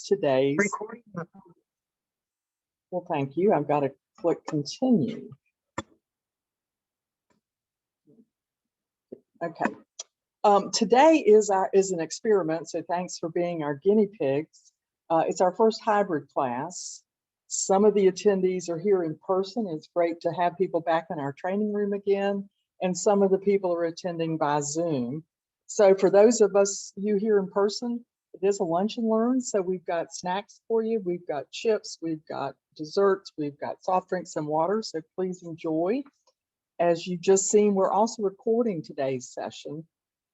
today's recording. Well, thank you. I've got to click continue. Okay. Today is an experiment, so thanks for being our guinea pigs. It's our first hybrid class. Some of the attendees are here in person. It's great to have people back in our training room again, and some of the people are attending by Zoom. So for those of you here in person, it is a lunch and learn. So we've got snacks for you. We've got chips, we've got desserts, we've got soft drinks and water. So please enjoy. As you've just seen, we're also recording today's session.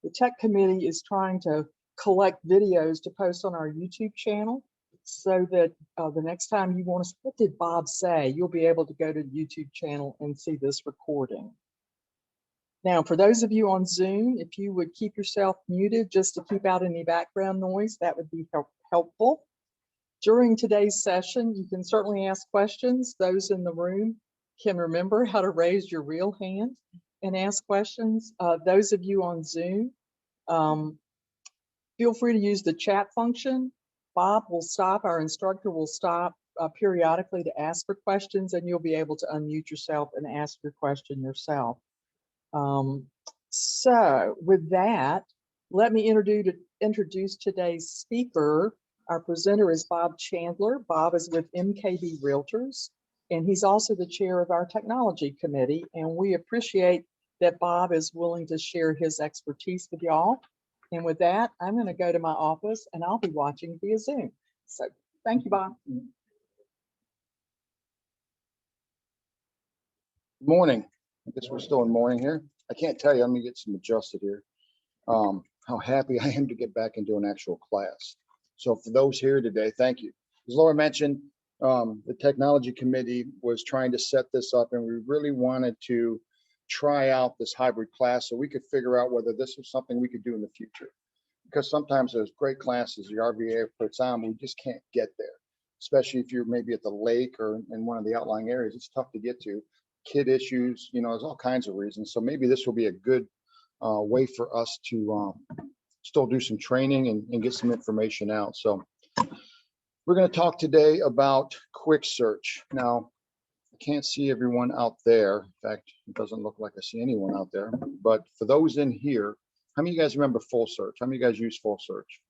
The tech committee is trying to collect videos to post on our YouTube channel so that the next time you want to, what did Bob say? You'll be able to go to the YouTube channel and see this recording. Now, for those of you on Zoom, if you would keep yourself muted just to keep out any background noise, that would be helpful. During today's session, you can certainly ask questions. Those in the room can remember how to raise your real hand and ask questions. Those of you on Zoom, feel free to use the chat function. Bob will stop, our instructor will stop periodically to ask for questions, and you'll be able to unmute yourself and ask your question yourself. So with that, let me introduce today's speaker. Our presenter is Bob Chandler. Bob is with MKB Realtors, and he's also the chair of our technology committee. And we appreciate that Bob is willing to share his expertise with y'all. And with that, I'm going to go to my office and I'll be watching via Zoom. So thank you, Bob. Good morning. I guess we're still in morning here. I can't tell you, I'm gonna get some adjusted here. How happy I am to get back into an actual class. So for those here today, thank you. As Laura mentioned, the technology committee was trying to set this up, and we really wanted to try out this hybrid class so we could figure out whether this was something we could do in the future. Because sometimes there's great classes the RVAR puts on, but we just can't get there. Especially if you're maybe at the lake or in one of the outlying areas, it's tough to get to. Kid issues, you know, there's all kinds of reasons. So maybe this will be a good way for us to still do some training and get some information out. So we're going to talk today about quick search. Now, I can't see everyone out there. In fact, it doesn't look like I see anyone out there. But for those in here, how many of you guys remember full search? How many of you guys use full search?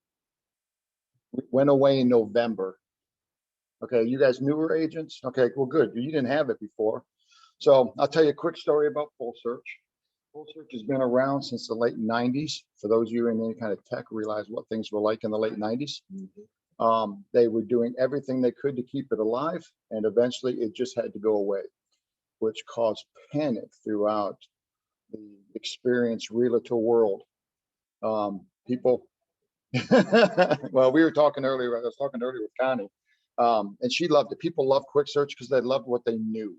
We went away in November. Okay, you guys newer agents? Okay, well, good. You didn't have it before. So I'll tell you a quick story about full search. Full search has been around since the late 90s. For those of you in any kind of tech, realize what things were like in the late 90s. They were doing everything they could to keep it alive, and eventually it just had to go away, which caused panic throughout the experienced realtor world. People, well, we were talking earlier, I was talking earlier with Connie, and she loved it. People love quick search because they loved what they knew.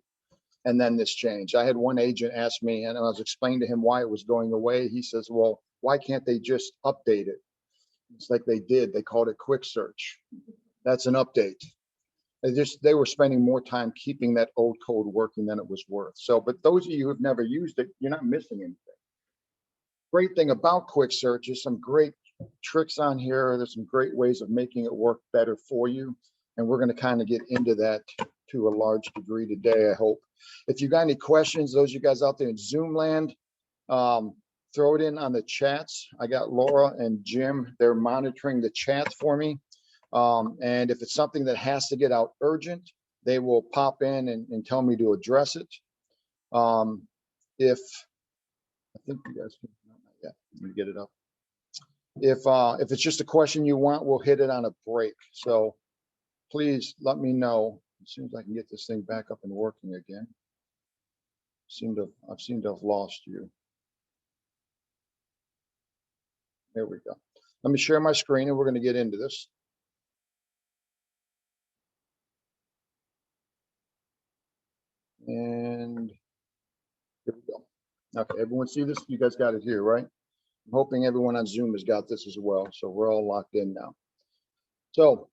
And then this changed. I had one agent ask me, and I was explaining to him why it was going away. He says, well, why can't they just update it? It's like they did. They called it quick search. That's an update. They were spending more time keeping that old code working than it was worth. So, but those of you who've never used it, you're not missing anything. Great thing about quick search is some great tricks on here. There's some great ways of making it work better for you. And we're going to kind of get into that to a large degree today, I hope. If you got any questions, those of you guys out there in Zoom land, throw it in on the chats. I got Laura and Jim. They're monitoring the chats for me. And if it's something that has to get out urgent, they will pop in and tell me to address it. If I think you guys can, yeah, let me get it up. If it's just a question you want, we'll hit it on a break. So please let me know as soon as I can get this thing back up and working again. I've seemed to have lost you. There we go. Let me share my screen and we're going to get into this. And here we go. Okay, everyone see this? You guys got it here, right? I'm hoping everyone on Zoom has got this as well. So we're all locked in now. So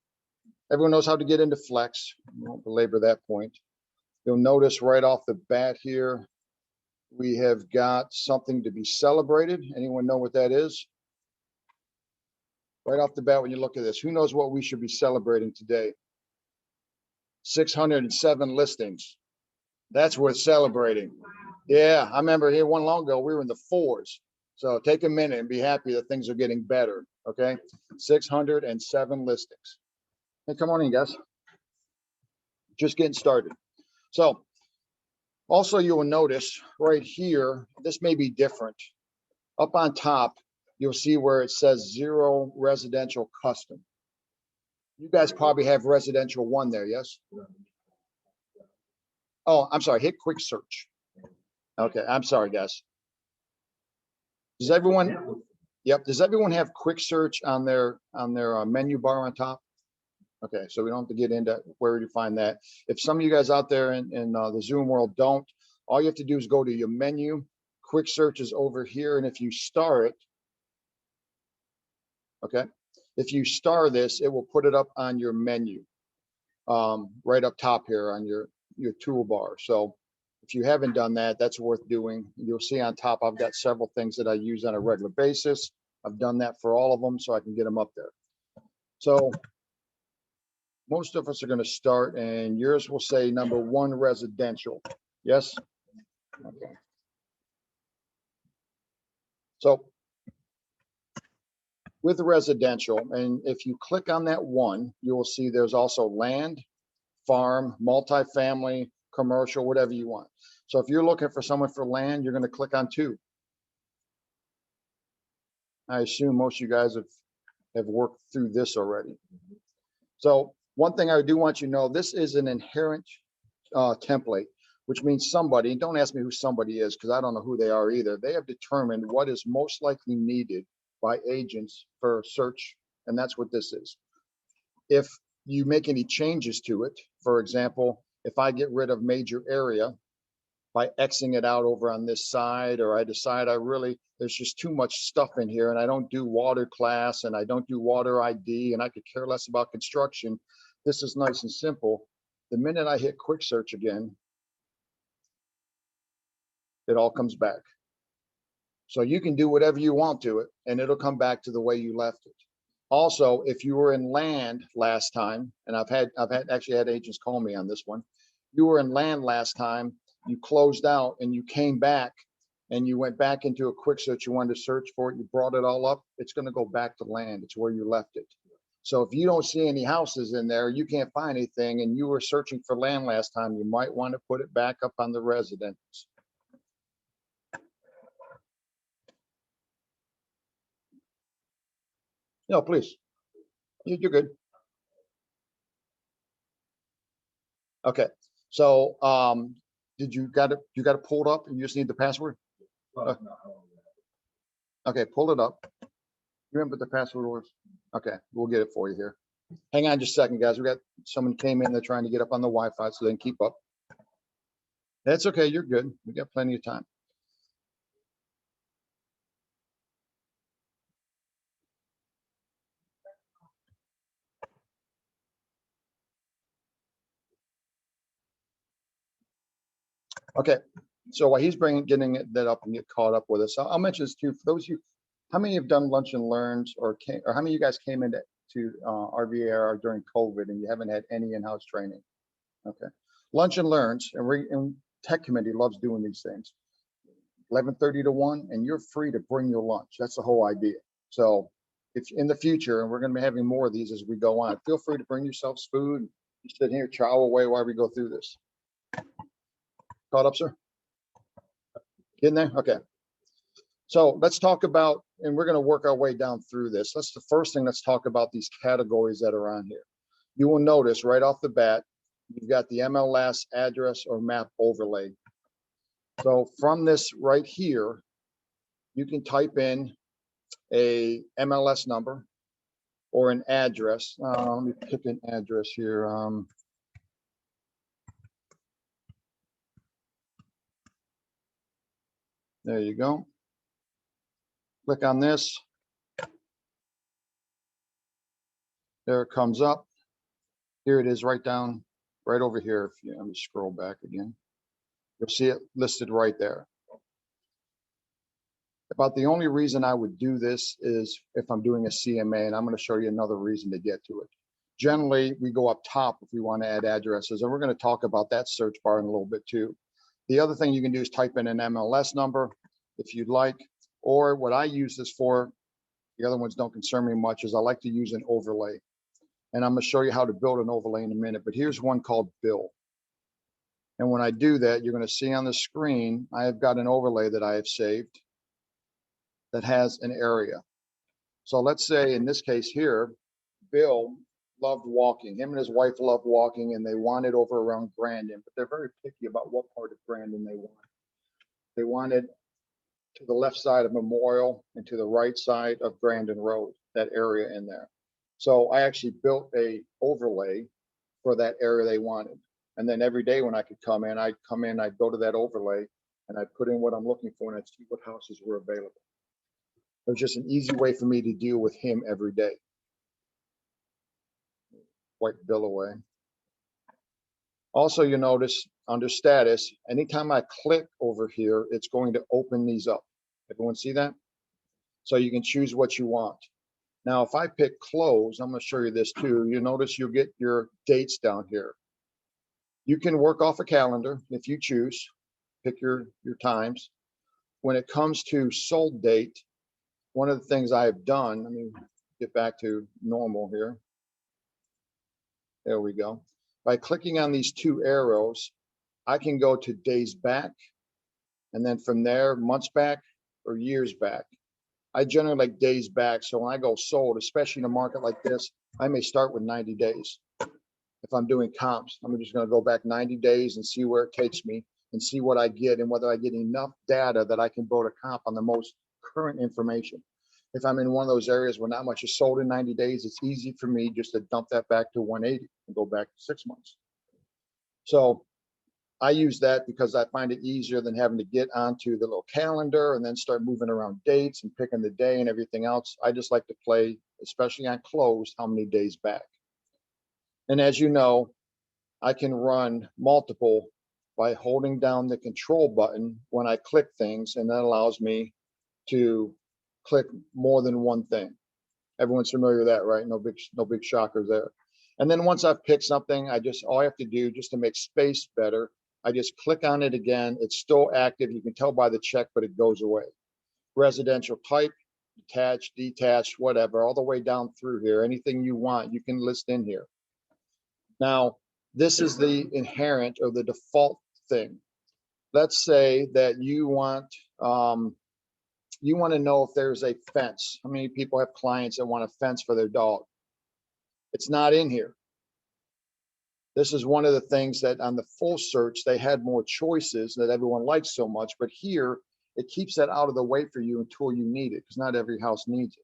everyone knows how to get into Flex. I won't belabor that point. You'll notice right off the bat here, we have got something to be celebrated. Anyone know what that is? right off the bat, when you look at this, who knows what we should be celebrating today? 607 listings. That's worth celebrating. Yeah, I remember here one long ago, we were in the 4s. So take a minute and be happy that things are getting better, okay? 607 listings. Hey, come on in, guys. Just getting started. So also you will notice right here, this may be different. Up on top, you'll see where it says 0 residential custom. You guys probably have residential 1 there, yes? Oh, I'm sorry, hit quick search. Okay, I'm sorry, guys. Does everyone, yep, does everyone have quick search on their menu bar on top? Okay, so we don't have to get into where to find that. If some of you guys out there in the Zoom world don't, all you have to do is go to your menu. Quick search is over here, and if you star it, okay, if you star this, it will put it up on your menu, right up top here on your toolbar. So if you haven't done that, that's worth doing. You'll see on top, I've got several things that I use on a regular basis. I've done that for all of them so I can get them up there. So most of us are going to start, and yours will say number 1 residential. Yes? Okay. So with residential, and if you click on that 1, you will see there's also land, farm, multifamily, commercial, whatever you want. So if you're looking for someone for land, you're going to click on 2. I assume most of you guys have worked through this already. So one thing I do want you to know, this is an inherent template, which means somebody, and don't ask me who somebody is because I don't know who they are either. They have determined what is most likely needed by agents for search, and that's what this is. If you make any changes to it, for example, if I get rid of major area by Xing it out over on this side, or I decide there's just too much stuff in here and I don't do water class and I don't do water ID and I could care less about construction, this is nice and simple. The minute I hit quick search again, it all comes back. So you can do whatever you want to it and it'll come back to the way you left it. Also, if you were in land last time, and I've actually had agents call me on this one, you were in land last time, you closed out and you came back and you went back into a quick search, you wanted to search for it, you brought it all up, it's going to go back to land. It's where you left it. So if you don't see any houses in there, you can't find anything, and you were searching for land last time, you might want to put it back up on the residence. No, please. You're good. Okay. So did you got it pulled up and you just need the password? Okay, pull it up. You remember the password was? Okay, we'll get it for you here. Hang on just a second, guys. We got someone came in, they're trying to get up on the Wi-Fi so they can keep up. That's okay, you're good. We got plenty of time. Okay, so while he's getting that up and get caught up with us, I'll mention this too. For those of you, how many have done lunch and learns, or how many of you guys came into RVAR during COVID and you haven't had any in-house training? Okay, lunch and learns, and tech committee loves doing these things. 11:30 to 1, and you're free to bring your lunch. That's the whole idea. So if in the future, and we're going to be having more of these as we go on, feel free to bring yourselves food. You sit here, chow away while we go through this. Caught up, sir? In there? Okay. So let's talk about, and we're going to work our way down through this. That's the first thing. Let's talk about these categories that are on here. You will notice right off the bat, you've got the MLS address or map overlay. So from this right here, you can type in a MLS number or an address. Let me pick an address here. There you go. Click on this. There it comes up. Here it is right down, right over here. Let me scroll back again. You'll see it listed right there. About the only reason I would do this is if I'm doing a CMA, and I'm going to show you another reason to get to it. Generally, we go up top if we want to add addresses, and we're going to talk about that search bar in a little bit too. The other thing you can do is type in an MLS number if you'd like, or what I use this for, the other ones don't concern me much, is I like to use an overlay. And I'm going to show you how to build an overlay in a minute, but here's one called Bill. And when I do that, you're going to see on the screen, I have got an overlay that I have saved that has an area. So let's say in this case here, Bill loved walking. Him and his wife loved walking, and they wanted over around Grandin, but they're very picky about what part of Grandin they want. They wanted to the left side of Memorial and to the right side of Grandin Road, that area in there. So I actually built a overlay for that area they wanted. And then every day when I could come in, I'd go to that overlay and I'd put in what I'm looking for and I'd see what houses were available. It was just an easy way for me to deal with him every day. Wipe Bill away. Also, you notice under status, anytime I click over here, it's going to open these up. Everyone see that? So you can choose what you want. Now, if I pick close, I'm going to show you this too. You notice you'll get your dates down here. You can work off a calendar if you choose, pick your times. When it comes to sold date, one of the things I have done, let me get back to normal here. There we go. By clicking on these two arrows, I can go to days back, and then from there, months back or years back. I generally like days back, so when I go sold, especially in a market like this, I may start with 90 days. If I'm doing comps, I'm just going to go back 90 days and see where it takes me and see what I get and whether I get enough data that I can build a comp on the most current information. If I'm in one of those areas where not much is sold in 90 days, it's easy for me just to dump that back to 180 and go back to 6 months. So I use that because I find it easier than having to get onto the little calendar and then start moving around dates and picking the day and everything else. I just like to play, especially on closed, how many days back. And as you know, I can run multiple by holding down the control button when I click things, and that allows me to click more than one thing. Everyone's familiar with that, right? No big shockers there. And then once I've picked something, all I have to do just to make space better, I just click on it again. It's still active. You can tell by the check, but it goes away. Residential type, attached, detached, whatever, all the way down through here. Anything you want, you can list in here. Now, this is the inherent or the default thing. Let's say that you want to know if there's a fence. How many people have clients that want a fence for their dog? It's not in here. This is one of the things that on the full search, they had more choices that everyone likes so much, but here it keeps that out of the way for you until you need it, because not every house needs it.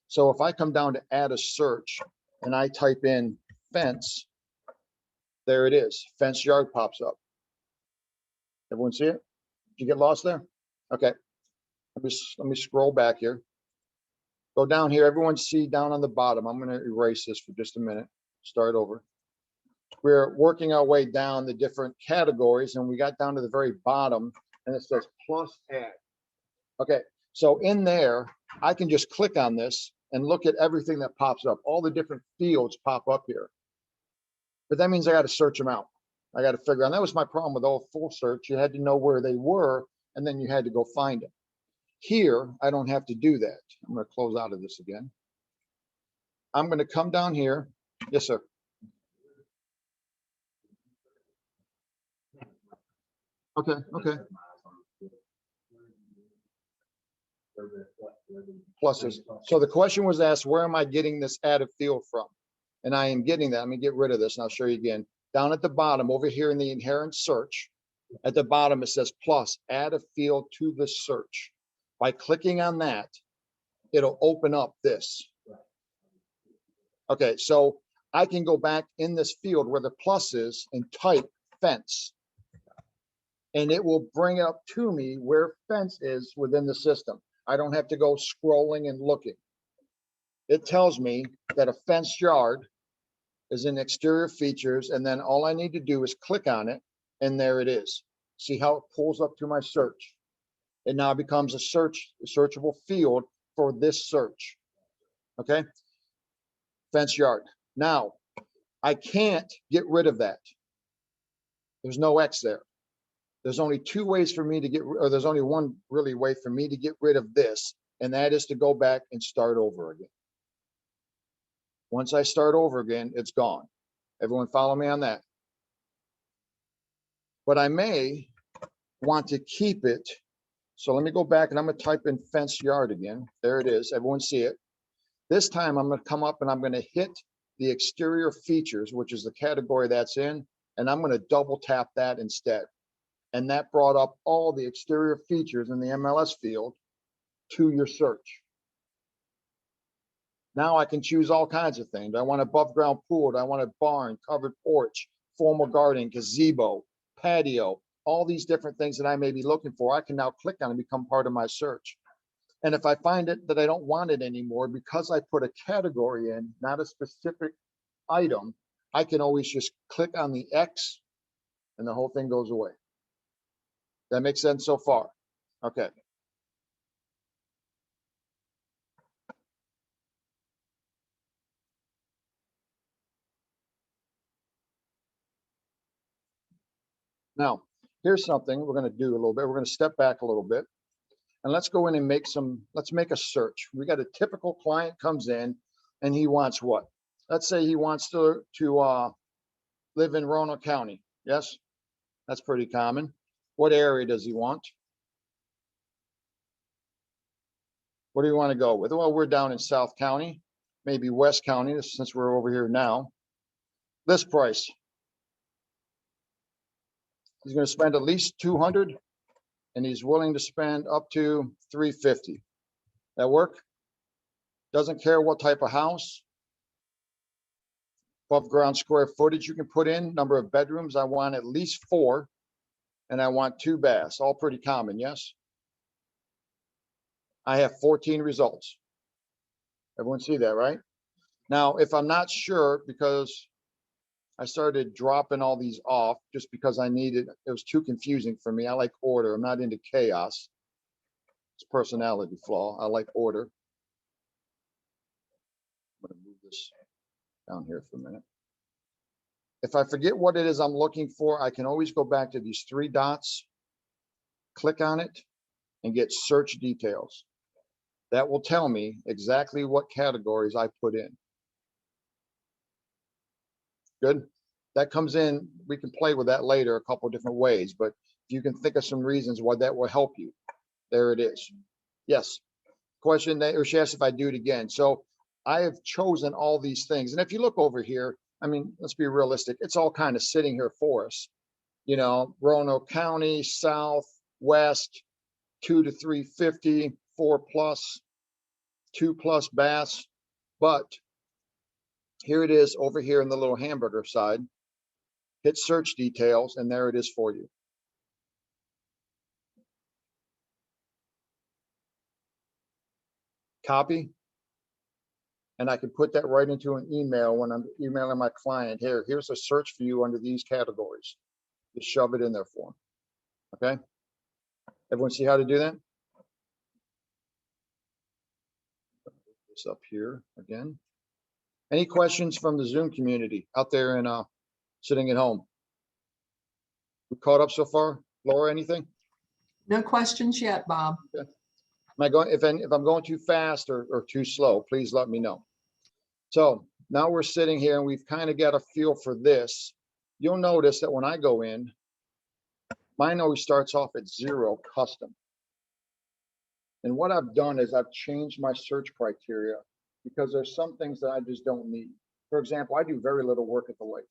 So if I come down to add a search and I type in fence, there it is. Fence yard pops up. Everyone see it? Did you get lost there? Okay. Let me scroll back here. Go down here. Everyone see down on the bottom. I'm going to erase this for just a minute. Start over. We're working our way down the different categories, and we got down to the very bottom, and it says plus add. Okay. So in there, I can just click on this and look at everything that pops up. All the different fields pop up here. But that means I got to search them out. I got to figure out. And that was my problem with all full search. You had to know where they were, and then you had to go find them. Here, I don't have to do that. I'm going to close out of this again. I'm going to come down here. Yes, sir. Okay, okay. Pluses. So the question was asked, where am I getting this added field from? And I am getting that. Let me get rid of this and I'll show you again. Down at the bottom over here in the inherent search, at the bottom it says plus, add a field to the search. By clicking on that, it'll open up this. Okay, so I can go back in this field where the plus is and type fence. And it will bring up to me where fence is within the system. I don't have to go scrolling and looking. It tells me that a fenced yard is in exterior features, and then all I need to do is click on it, and there it is. See how it pulls up to my search. It now becomes a searchable field for this search. Okay. Fence yard. Now, I can't get rid of that. There's no X there. There's only two ways for me to get, or there's only one really way for me to get rid of this, and that is to go back and start over again. Once I start over again, it's gone. Everyone follow me on that? But I may want to keep it. So let me go back and I'm going to type in fence yard again. There it is. Everyone see it. This time I'm going to come up and I'm going to hit the exterior features, which is the category that's in, and I'm going to double tap that instead. And that brought up all the exterior features in the MLS field to your search. Now I can choose all kinds of things. I want above ground pool. I want a barn, covered porch, formal garden, gazebo, patio, all these different things that I may be looking for. I can now click on and become part of my search. And if I find it that I don't want it anymore, because I put a category in, not a specific item, I can always just click on the X and the whole thing goes away. That makes sense so far? Okay. Now, here's something we're going to do a little bit. We're going to step back a little bit and let's go in and let's make a search. We got a typical client comes in and he wants what? Let's say he wants to live in Roanoke County. Yes, that's pretty common. What area does he want? What do you want to go with? Well, we're down in South County, maybe West County, since we're over here now. List price. He's going to spend at least $200 and he's willing to spend up to $350. That work? Doesn't care what type of house. Above ground square footage you can put in, number of bedrooms. I want at least 4 and I want 2 baths, all pretty common, yes? I have 14 results. Everyone see that, right? Now, if I'm not sure, because I started dropping all these off just because it was too confusing for me. I like order. I'm not into chaos. It's a personality flaw. I like order. I'm going to move this down here for a minute. If I forget what it is I'm looking for, I can always go back to these 3 dots, click on it, and get search details. That will tell me exactly what categories I put in. Good. That comes in, we can play with that later a couple of different ways, but if you can think of some reasons why that will help you, there it is. Yes. Question that, or she asked if I do it again. So I have chosen all these things. And if you look over here, I mean, let's be realistic. It's all kind of sitting here for us. You know, Roanoke County, South, West, 2 to 350, 4+, 2+ baths. But here it is over here in the little hamburger side. Hit search details, and there it is for you. Copy. And I can put that right into an email when I'm emailing my client. Here's a search for you under these categories. Just shove it in there for them. Okay. Everyone see how to do that? This up here again. Any questions from the Zoom community out there and sitting at home? We caught up so far? Laura, anything? No questions yet, Bob. Okay. Am I going, if I'm going too fast or too slow, please let me know. So now we're sitting here and we've kind of got a feel for this. You'll notice that when I go in, mine always starts off at 0 custom. And what I've done is I've changed my search criteria because there's some things that I just don't need. For example, I do very little work at the lake.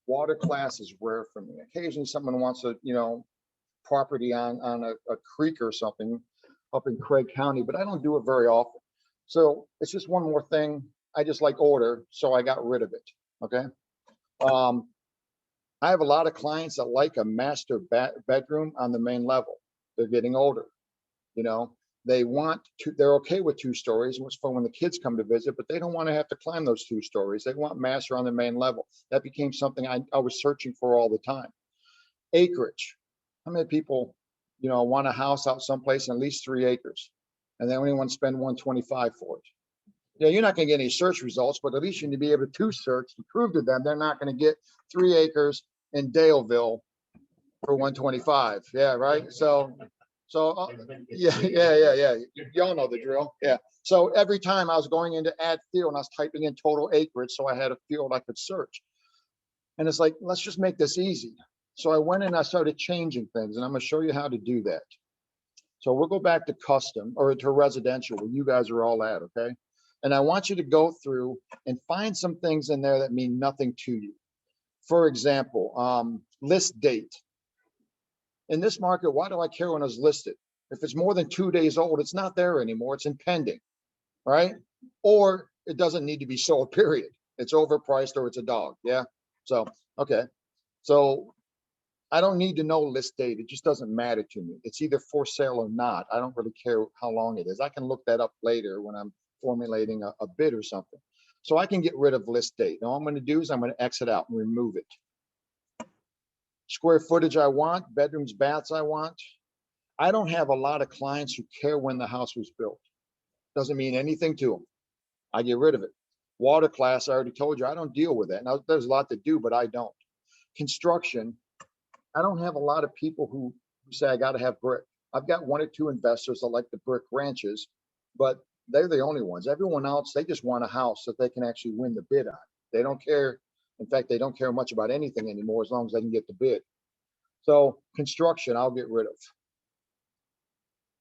Water class is rare for me. Occasionally someone wants a, property on a creek or something up in Craig County, but I don't do it very often. So it's just one more thing. I just like order, so I got rid of it. Okay. I have a lot of clients that like a master bedroom on the main level. They're getting older. They're okay with 2 stories, which for when the kids come to visit, but they don't want to have to climb those 2 stories. They want master on the main level. That became something I was searching for all the time. Acreage. How many people, you know, want a house out someplace in at least 3 acres, and they only want to spend 125 for it. Yeah, you're not going to get any search results, but at least you need to be able to search to prove to them they're not going to get 3 acres in Daleville for 125. Yeah, right. So yeah. Y'all know the drill. Yeah. So every time I was going into add field and I was typing in total acreage, so I had a field I could search. And it's like, let's just make this easy. So I went and I started changing things, and I'm going to show you how to do that. So we'll go back to custom or to residential where you guys are all at, okay? And I want you to go through and find some things in there that mean nothing to you. For example, list date. In this market, why do I care when it's listed? If it's more than 2 days old, it's not there anymore. It's in pending, right? Or it doesn't need to be sold, period. It's overpriced or it's a dog, yeah? So, okay. So I don't need to know list date. It just doesn't matter to me. It's either for sale or not. I don't really care how long it is. I can look that up later when I'm formulating a bid or something. So I can get rid of list date. Now all I'm going to do is I'm going to exit out and remove it. Square footage I want, bedrooms, baths I want. I don't have a lot of clients who care when the house was built. Doesn't mean anything to them. I get rid of it. Water class, I already told you, I don't deal with that. Now there's a lot to do, but I don't. Construction, I don't have a lot of people who say I got to have brick. I've got 1 or 2 investors that like the brick ranches, but they're the only ones. Everyone else, they just want a house that they can actually win the bid on. They don't care. In fact, they don't care much about anything anymore as long as they can get the bid. So construction, I'll get rid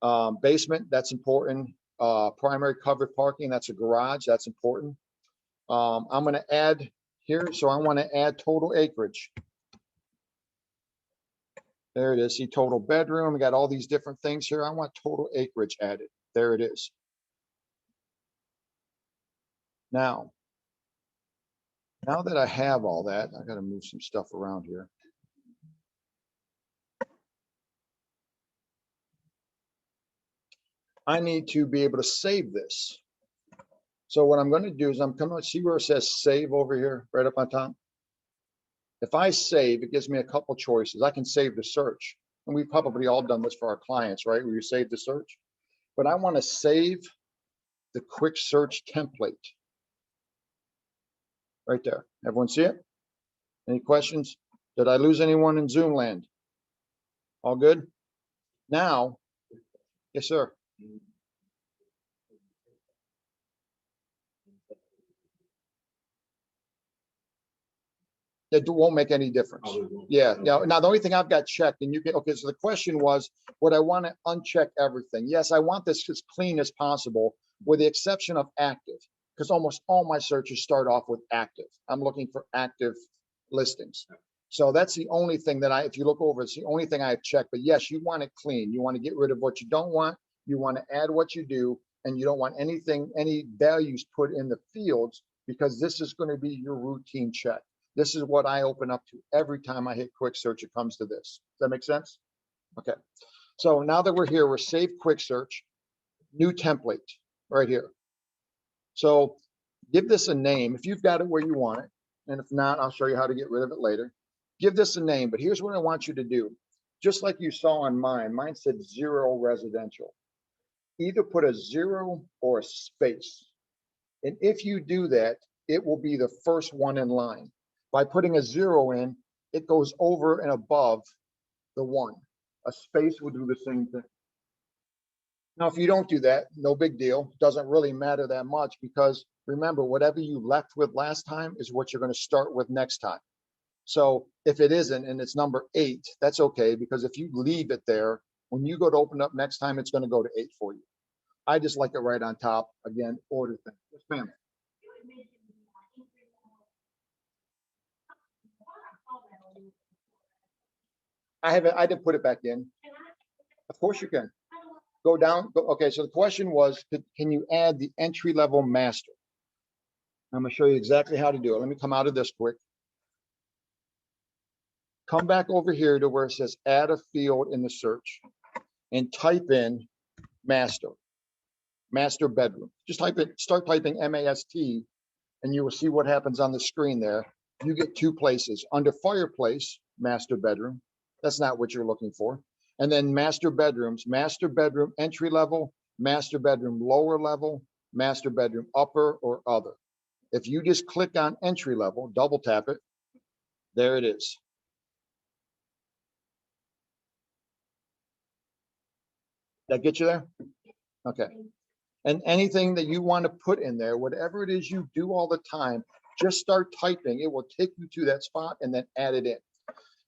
of. Basement, that's important. Primary covered parking, that's a garage, that's important. I'm going to add here, so I want to add total acreage. There it is. See, total bedroom. We got all these different things here. I want total acreage added. There it is. Now that I have all that, I got to move some stuff around here. I need to be able to save this. So what I'm going to do is I'm coming to see where it says save over here, right up on top. If I save, it gives me a couple choices. I can save the search. And we've probably all done this for our clients, right? Where you save the search. But I want to save the quick search template. Right there. Everyone see it? Any questions? Did I lose anyone in Zoom land? All good? Now, yes, sir. It won't make any difference. Yeah. Now the only thing I've got checked, and you can, okay, so the question was, would I want to uncheck everything? Yes, I want this as clean as possible, with the exception of active, because almost all my searches start off with active. I'm looking for active listings. So that's the only thing that if you look over, it's the only thing I've checked. But yes, you want it clean. You want to get rid of what you don't want. You want to add what you do, and you don't want anything, any values put in the fields, because this is going to be your routine check. This is what I open up to every time I hit quick search. It comes to this. Does that make sense? Okay. So now that we're here, we're save quick search, new template right here. So give this a name if you've got it where you want it. And if not, I'll show you how to get rid of it later. Give this a name, but here's what I want you to do. Just like you saw on mine said 0 residential. Either put a 0 or a space. And if you do that, it will be the first one in line. By putting a 0 in, it goes over and above the 1. A space will do the same thing. Now, if you don't do that, no big deal. Doesn't really matter that much, because remember, whatever you left with last time is what you're going to start with next time. So if it isn't and it's number 8, that's okay, because if you leave it there, when you go to open up next time, it's going to go to 8 for you. I just like it right on top. Again, order thing. Yes, ma'am. I didn't put it back in. Of course you can. Go down. Okay, so the question was, can you add the entry-level master? I'm going to show you exactly how to do it. Let me come out of this quick. Come back over here to where it says add a field in the search and type in master bedroom. Just type it, start typing MAST, and you will see what happens on the screen there. You get 2 places. Under fireplace, master bedroom. That's not what you're looking for. And then master bedrooms, master bedroom entry level, master bedroom lower level, master bedroom upper or other. If you just click on entry level, double tap it, there it is. That get you there? Okay. And anything that you want to put in there, whatever it is you do all the time, just start typing. It will take you to that spot and then add it in.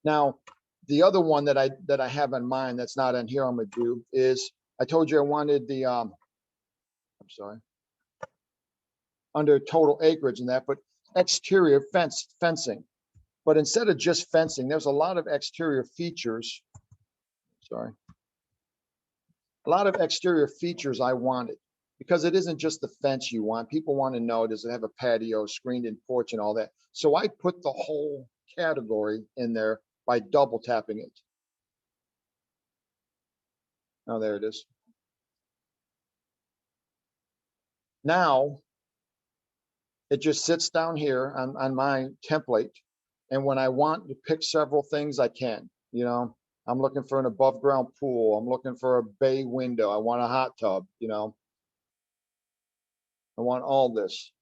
Now, the other one that I have in mind that's not in here I'm gonna do is, I told you I wanted the, I'm sorry, under total acreage and that, but exterior fencing. But instead of just fencing, there's a lot of exterior features. Sorry. A lot of exterior features I wanted, because it isn't just the fence you want. People want to know, does it have a patio, screened-in porch and all that? So I put the whole category in there by double tapping it. Oh, there it is. Now, it just sits down here on my template. And when I want to pick several things, I can. You know, I'm looking for an above ground pool. I'm looking for a bay window. I want a hot tub, you know. I want all this.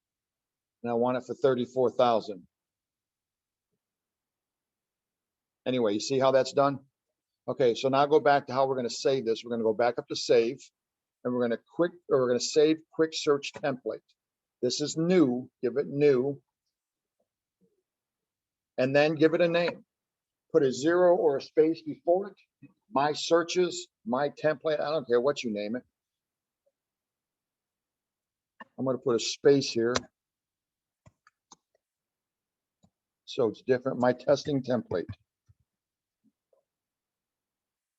And I want it for 34,000. Anyway, you see how that's done? Okay, so now go back to how we're going to save this. We're going to go back up to save, and we're going to save quick search template. This is new. Give it new, and then give it a name. Put a 0 or a space before it. My searches, my template. I don't care what you name it. I'm going to put a space here, so it's different. My testing template,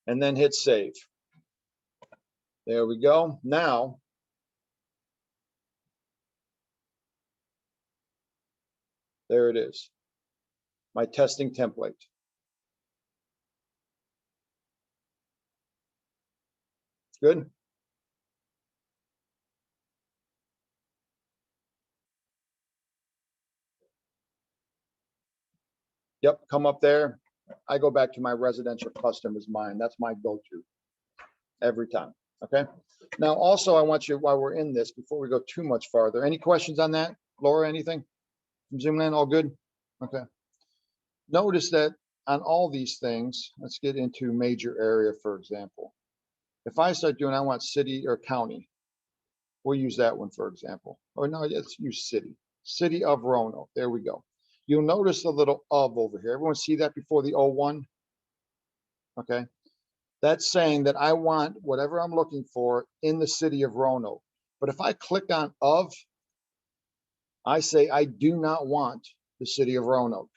and then hit save. There we go. Now, there it is. My testing template. Good. Yep, come up there. I go back to my residential custom as mine. That's my go-to every time. Okay. Now, also, I want you, while we're in this, before we go too much farther, any questions on that? Laura, anything? I'm zooming in, all good? Okay. Notice that on all these things, let's get into major area, for example. If I start doing, I want city or county, we'll use that one, for example. Or no, let's use city. City of Roanoke. There we go. You'll notice a little of over here. Everyone see that before the 01? Okay. That's saying that I want whatever I'm looking for in the city of Roanoke. But if I click on of, I say I do not want the city of Roanoke.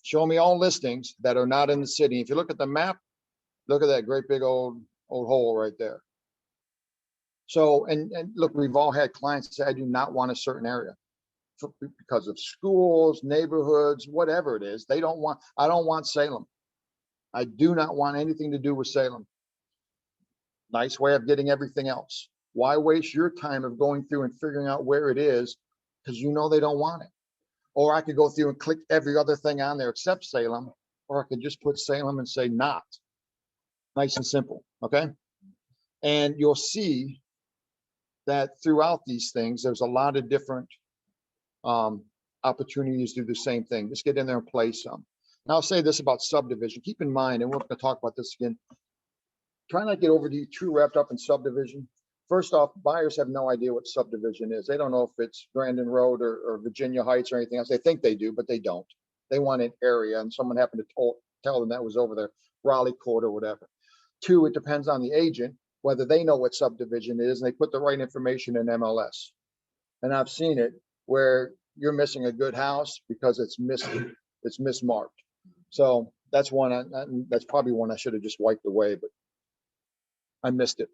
Show me all listings that are not in the city. If you look at the map, look at that great big old hole right there. So, and look, we've all had clients say, I do not want a certain area because of schools, neighborhoods, whatever it is. They don't want, I don't want Salem. I do not want anything to do with Salem. Nice way of getting everything else. Why waste your time of going through and figuring out where it is? Because you know they don't want it. Or I could go through and click every other thing on there except Salem, or I could just put Salem and say not. Nice and simple, okay? And you'll see that throughout these things, there's a lot of different opportunities to do the same thing. Just get in there and play some. Now I'll say this about subdivision. Keep in mind, and we're going to talk about this again, try not to get over too wrapped up in subdivision. First off, buyers have no idea what subdivision is. They don't know if it's Grandin Road or Virginia Heights or anything else. They think they do, but they don't. They want an area, and someone happened to tell them that was over there, Raleigh Court or whatever. Two, it depends on the agent, whether they know what subdivision is, and they put the right information in MLS. And I've seen it where you're missing a good house because it's mismarked. So that's one, that's probably one I should have just wiped away, but I missed it.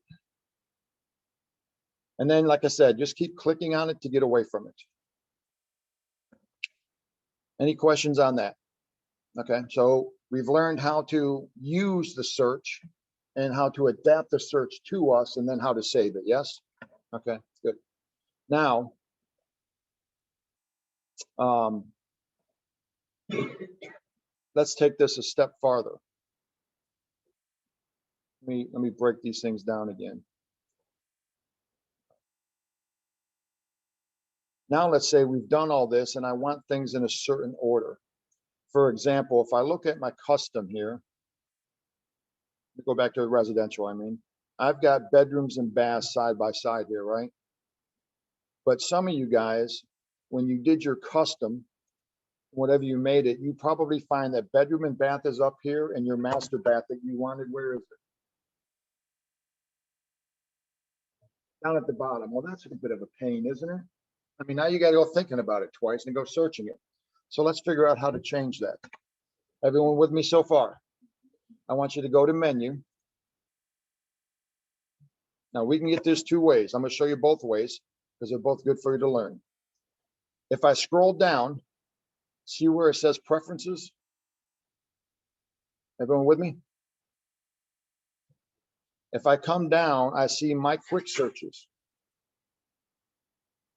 And then, like I said, just keep clicking on it to get away from it. Any questions on that? Okay, so we've learned how to use the search and how to adapt the search to us and then how to save it, yes? Okay, good. Now, let's take this a step farther. Let me break these things down again. Now let's say we've done all this and I want things in a certain order. For example, if I look at my custom here, go back to the residential, I mean, I've got bedrooms and baths side by side here, right? But some of you guys, when you did your custom, whatever you made it, you probably find that bedroom and bath is up here and your master bath that you wanted, where is it? Down at the bottom. Well, that's a bit of a pain, isn't it? I mean, now you got to go thinking about it twice and go searching it. So let's figure out how to change that. Everyone with me so far? I want you to go to menu. Now we can get this two ways. I'm going to show you both ways because they're both good for you to learn. If I scroll down, see where it says preferences? Everyone with me? If I come down, I see my quick searches.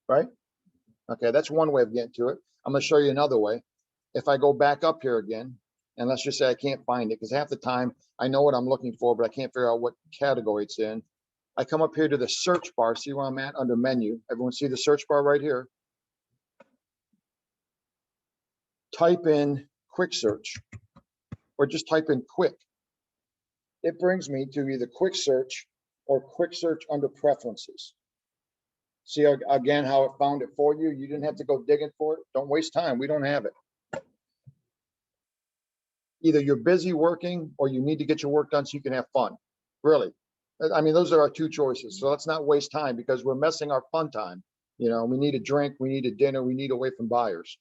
Right? Okay, that's one way of getting to it. I'm going to show you another way. If I go back up here again, and let's just say I can't find it because half the time I know what I'm looking for, but I can't figure out what category it's in. I come up here to the search bar. See where I'm at under menu. Everyone see the search bar right here? Type in quick search or just type in quick. It brings me to either quick search or quick search under preferences. See again how it found it for you. You didn't have to go digging for it. Don't waste time. We don't have it. Either you're busy working or you need to get your work done so you can have fun. Really. I mean, those are our two choices. So let's not waste time because we're messing our fun time. You know, we need a drink, we need a dinner, we need away from buyers.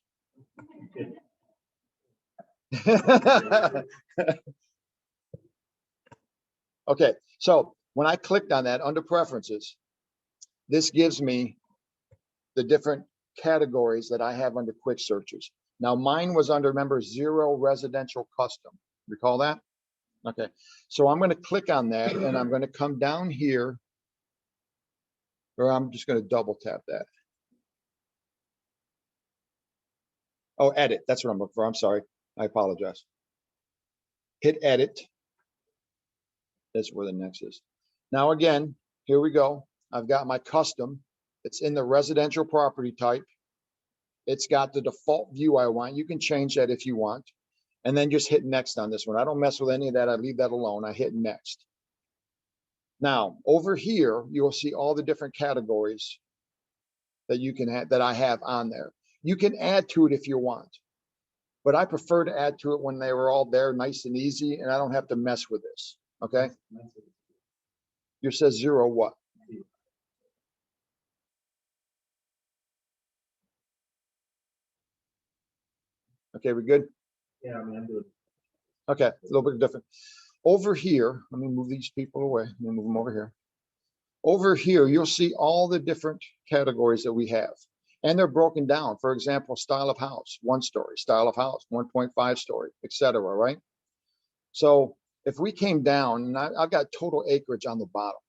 Okay, so when I clicked on that under preferences, this gives me the different categories that I have under quick searches. Now mine was under, remember, 0 residential custom. Recall that? Okay, so I'm going to click on that and I'm going to come down here, or I'm just going to double tap that. Oh, edit. That's what I'm looking for. I'm sorry. I apologize. Hit edit. That's where the next is. Now again, here we go. I've got my custom. It's in the residential property type. It's got the default view I want. You can change that if you want. And then just hit next on this one. I don't mess with any of that. I leave that alone. I hit next. Now over here, you'll see all the different categories that you can have, that I have on there. You can add to it if you want, but I prefer to add to it when they were all there nice and easy and I don't have to mess with this. Okay. Yours says 0 what? Okay, we good? Yeah, I mean, I'm good. Okay, a little bit different. Over here, let me move these people away. Let me move them over here. Over here, you'll see all the different categories that we have. And they're broken down. For example, style of house, 1 story, style of house, 1.5 story, etc. Right? So if we came down, and I've got total acreage on the bottom.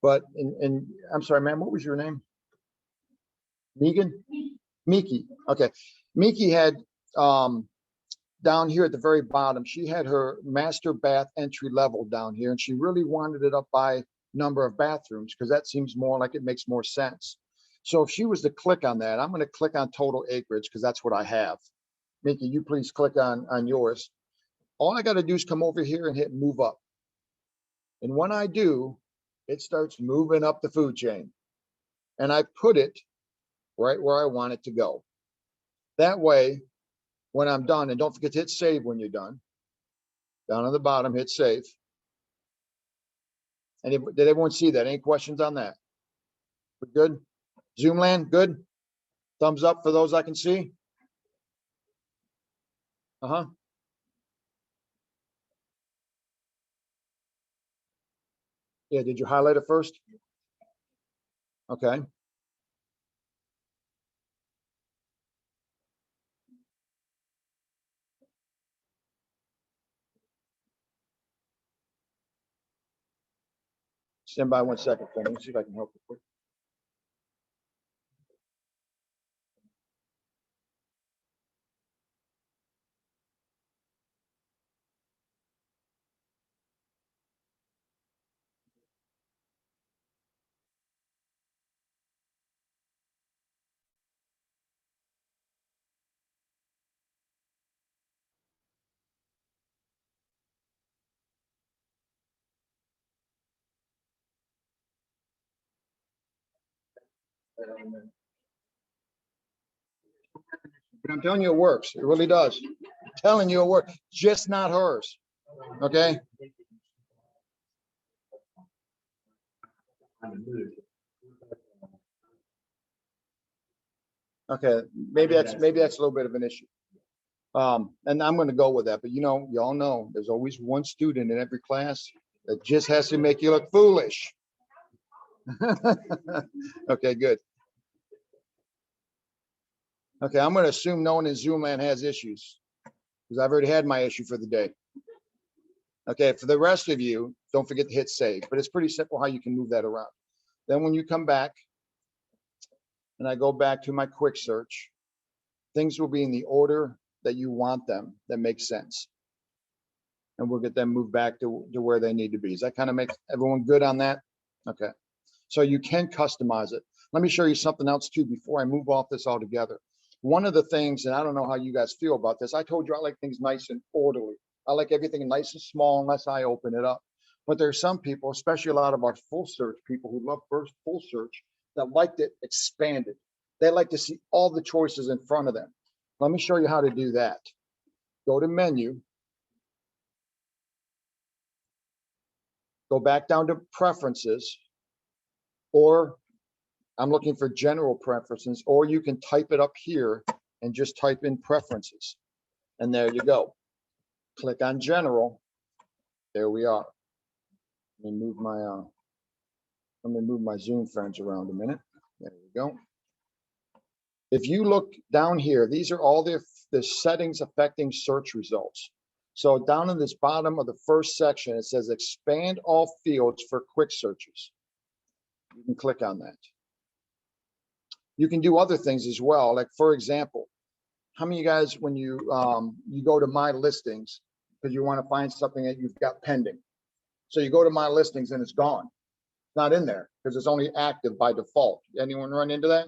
But, and I'm sorry, ma'am, what was your name? Megan? Miki. Okay. Miki had, down here at the very bottom, she had her master bath entry level down here, and she really wanted it up by number of bathrooms because that seems more like it makes more sense. So if she was to click on that, I'm going to click on total acreage because that's what I have. Miki, you please click on yours. All I got to do is come over here and hit move up. And when I do, it starts moving up the food chain. And I put it right where I want it to go. That way, when I'm done, and don't forget to hit save when you're done. Down on the bottom, hit save. And did everyone see that? Any questions on that? We're good? Zoomland, good? Thumbs up for those I can see? Uh-huh. Yeah, did you highlight it first? Okay. Stand by 1 second for me. Let's see if I can help you quick. But I'm telling you, it works. It really does. I'm telling you, it works. Just not hers. Okay. Okay. Maybe that's a little bit of an issue. And I'm going to go with that. But you know, y'all know there's always one student in every class that just has to make you look foolish. Okay, good. Okay, I'm going to assume no one in Zoom land has issues because I've already had my issue for the day. Okay, for the rest of you, don't forget to hit save, but it's pretty simple how you can move that around. Then when you come back and I go back to my quick search, things will be in the order that you want them, that makes sense. And we'll get them moved back to where they need to be. Does that kind of make everyone good on that? Okay, so you can customize it. Let me show you something else too before I move off this altogether. One of the things, and I don't know how you guys feel about this, I told you I like things nice and orderly. I like everything nice and small unless I open it up. But there's some people, especially a lot of our full search people who love first full search, that like it expanded. They like to see all the choices in front of them. Let me show you how to do that. Go to menu. Go back down to preferences, or I'm looking for general preferences, or you can type it up here and just type in preferences. And there you go. Click on general. There we are. Let me move my Zoom friends around a minute. There we go. If you look down here, these are all the settings affecting search results. So down in this bottom of the first section, it says expand all fields for quick searches. You can click on that. You can do other things as well. Like for example, how many of you guys, when you go to my listings, because you want to find something that you've got pending. So you go to my listings and it's gone. It's not in there because it's only active by default. Anyone run into that?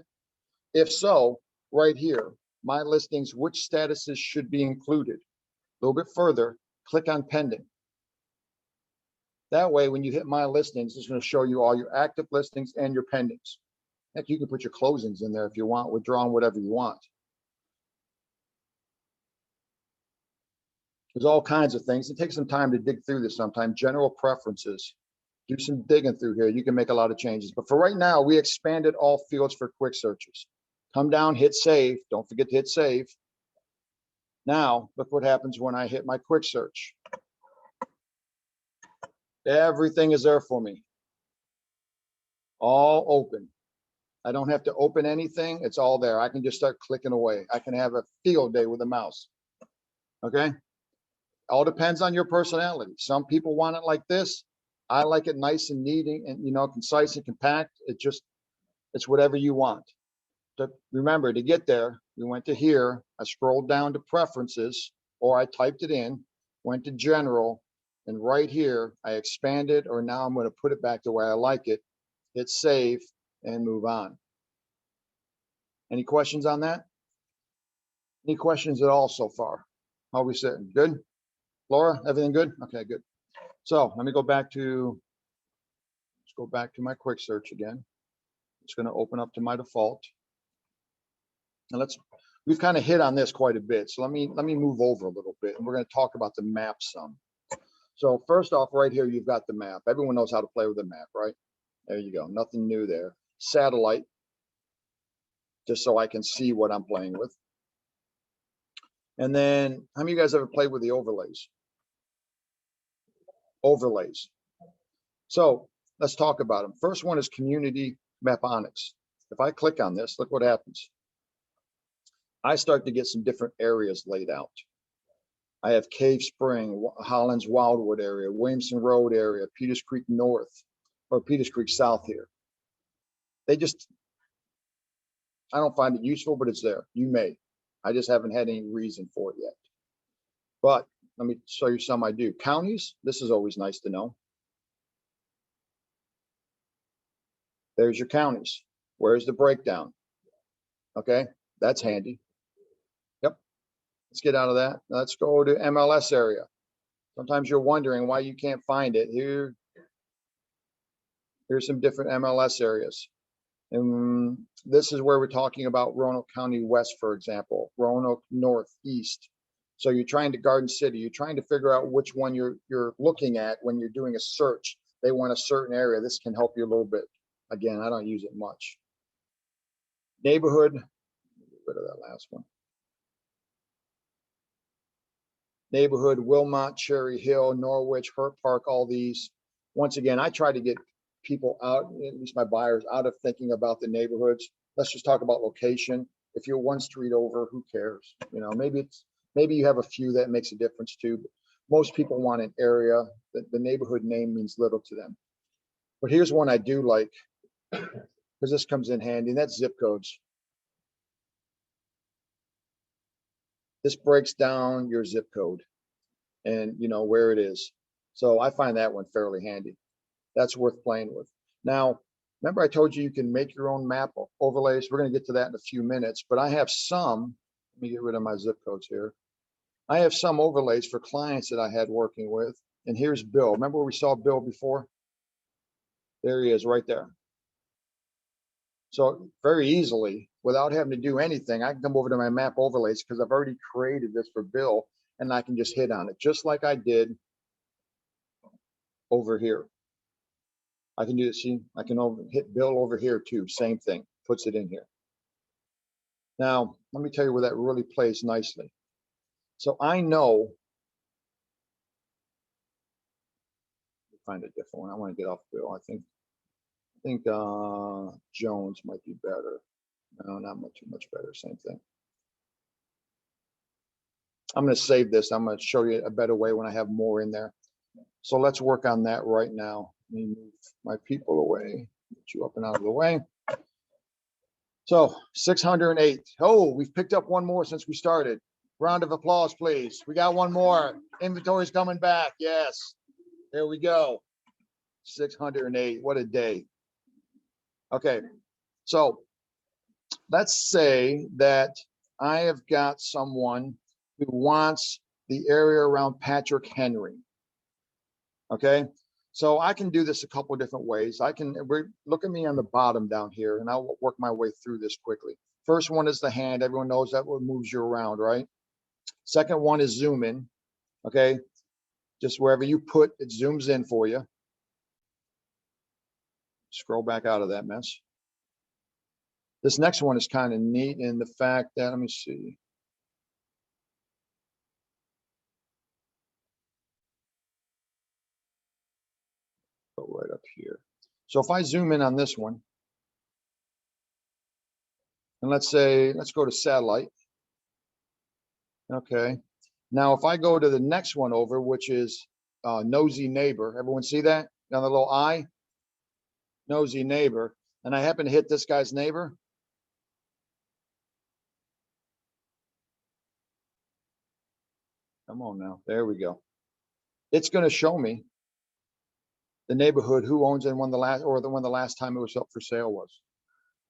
If so, right here, my listings, which statuses should be included? A little bit further, click on pending. That way, when you hit my listings, it's going to show you all your active listings and your pendings. Heck, you can put your closings in there if you want, withdrawing whatever you want. There's all kinds of things. It takes some time to dig through this sometimes. General preferences. Do some digging through here. You can make a lot of changes. But for right now, we expanded all fields for quick searches. Come down, hit save. Don't forget to hit save. Now, look what happens when I hit my quick search. Everything is there for me. All open. I don't have to open anything. It's all there. I can just start clicking away. I can have a field day with a mouse. Okay? All depends on your personality. Some people want it like this. I like it nice and neat and, you know, concise and compact. It's whatever you want. But remember, to get there, we went to here. I scrolled down to preferences, or I typed it in, went to general, and right here, I expanded, or now I'm going to put it back the way I like it. Hit save and move on. Any questions on that? Any questions at all so far? How are we sitting? Good? Laura, everything good? Okay, good. So let me go back to, let's go back to my quick search again. It's going to open up to my default. And we've kind of hit on this quite a bit. So let me move over a little bit and we're going to talk about the map some. So first off, right here, you've got the map. Everyone knows how to play with the map, right? There you go. Nothing new there. Satellite, just so I can see what I'm playing with. And then how many of you guys ever played with the overlays? Overlays. So let's talk about them. First one is community maponics. If I click on this, look what happens. I start to get some different areas laid out. I have Cave Spring, Holland's Wildwood area, Williamson Road area, Peters Creek North, or Peters Creek South here. I don't find it useful, but it's there. You may. I just haven't had any reason for it yet. But let me show you some I do. Counties, this is always nice to know. There's your counties. Where's the breakdown? Okay, that's handy. Yep, let's get out of that. Let's go to MLS area. Sometimes you're wondering why you can't find it. Here's some different MLS areas. And this is where we're talking about Roanoke County West, for example, Roanoke Northeast. So you're trying to Garden City, you're trying to figure out which one you're looking at when you're doing a search. They want a certain area. This can help you a little bit. Again, I don't use it much. Neighborhood, get rid of that last one. Neighborhood, Wilmot, Cherry Hill, Norwich, Hurt Park, all these. Once again, I try to get people out, at least my buyers, out of thinking about the neighborhoods. Let's just talk about location. If you're one street over, who cares? You know, maybe you have a few that makes a difference too. But most people want an area that the neighborhood name means little to them. But here's one I do like, because this comes in handy, and that's zip codes. This breaks down your zip code and you know where it is. So I find that one fairly handy. That's worth playing with. Now, remember I told you you can make your own map overlays. We're going to get to that in a few minutes, but I have some, let me get rid of my zip codes here. I have some overlays for clients that I had working with. And here's Bill. Remember where we saw Bill before? There he is right there. So very easily, without having to do anything, I can come over to my map overlays because I've already created this for Bill, and I can just hit on it, just like I did over here. I can do it, see, I can hit Bill over here too, same thing, puts it in here. Now, let me tell you where that really plays nicely. So I know, find a different one. I want to get off Bill. I think Jones might be better. No, not much, too much better, same thing. I'm going to save this. I'm going to show you a better way when I have more in there. So let's work on that right now. Let me move my people away, get you up and out of the way. So 608. Oh, we've picked up one more since we started. Round of applause, please. We got one more. Inventory's coming back. Yes. There we go. 608. What a day. Okay. So let's say that I have got someone who wants the area around Patrick Henry. Okay. So I can do this a couple of different ways. Look at me on the bottom down here, and I'll work my way through this quickly. First one is the hand. Everyone knows that what moves you around, right? Second one is zoom in. Okay. Just wherever you put, it zooms in for you. Scroll back out of that mess. This next one is kind of neat in the fact that, let me see. Go right up here. So if I zoom in on this one, and let's go to satellite. Okay. Now, if I go to the next one over, which is nosy neighbor, everyone see that on the little eye? Nosy neighbor. And I happen to hit this guy's neighbor. Come on now. There we go. It's going to show me the neighborhood, who owns it, and when the last time it was up for sale was.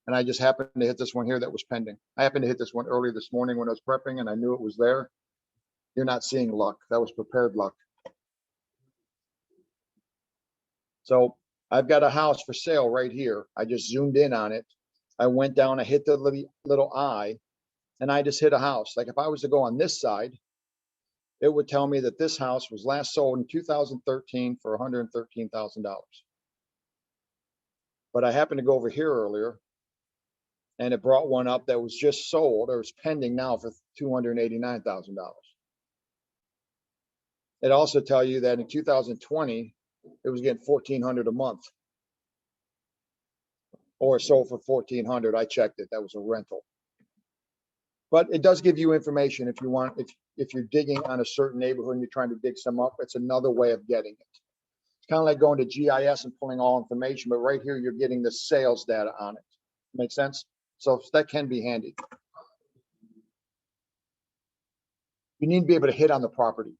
And I just happened to hit this one here that was pending. I happened to hit this one early this morning when I was prepping, and I knew it was there. You're not seeing luck. That was prepared luck. So I've got a house for sale right here. I just zoomed in on it. I went down, I hit the little eye, and I just hit a house. Like if I was to go on this side, it would tell me that this house was last sold in 2013 for $113,000. But I happened to go over here earlier, and it brought one up that was just sold or is pending now for $289,000. It also tell you that in 2020, it was getting $1,400 a month, or sold for $1,400. I checked it. That was a rental. But it does give you information if you want, if you're digging on a certain neighborhood and you're trying to dig some up, it's another way of getting it. It's kind of like going to GIS and pulling all information, but right here, you're getting the sales data on it. Make sense? So that can be handy. You need to be able to hit on the property.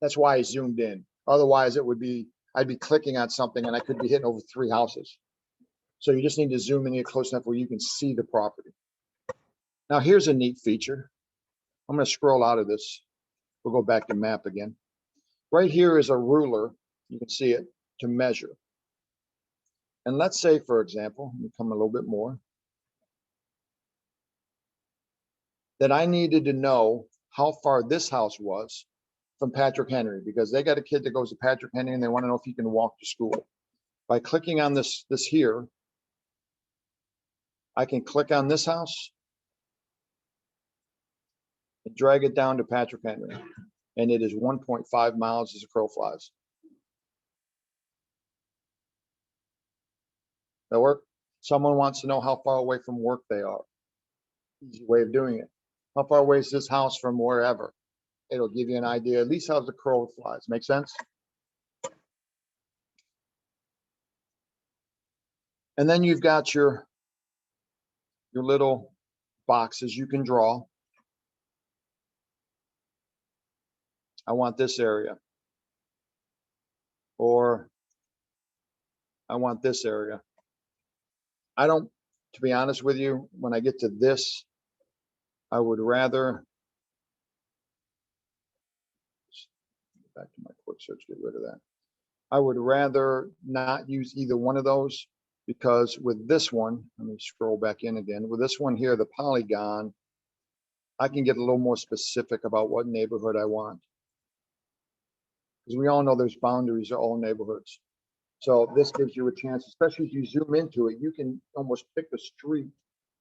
That's why I zoomed in. Otherwise, I'd be clicking on something and I could be hitting over 3 houses. So you just need to zoom in here close enough where you can see the property. Now here's a neat feature. I'm going to scroll out of this. We'll go back to map again. Right here is a ruler. You can see it to measure. And let's say, for example, let me come a little bit more, that I needed to know how far this house was from Patrick Henry, because they got a kid that goes to Patrick Henry and they want to know if he can walk to school. By clicking on this here, I can click on this house and drag it down to Patrick Henry. And it is 1.5 miles as a crow flies. That work? Someone wants to know how far away from work they are. Easy way of doing it. How far away is this house from wherever? It'll give you an idea, at least how the crow flies. Make sense? And then you've got your little boxes you can draw. I want this area. Or I want this area. I don't, to be honest with you, when I get to this, I would rather, back to my quick search, get rid of that. I would rather not use either one of those, because with this one, let me scroll back in again. With this one here, the polygon, I can get a little more specific about what neighborhood I want. Because we all know there's boundaries to all neighborhoods. So this gives you a chance, especially as you zoom into it, you can almost pick a street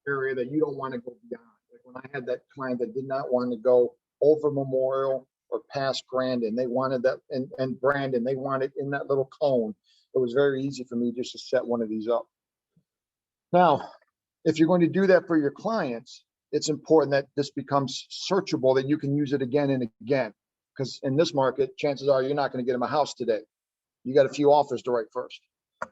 area that you don't want to go beyond. Like when I had that client that did not want to go over Memorial or past Grandin, they wanted that, and Brandon, they wanted in that little cone. It was very easy for me just to set one of these up. Now, if you're going to do that for your clients, it's important that this becomes searchable, that you can use it again and again. Because in this market, chances are you're not going to get them a house today. You got a few offers to write first.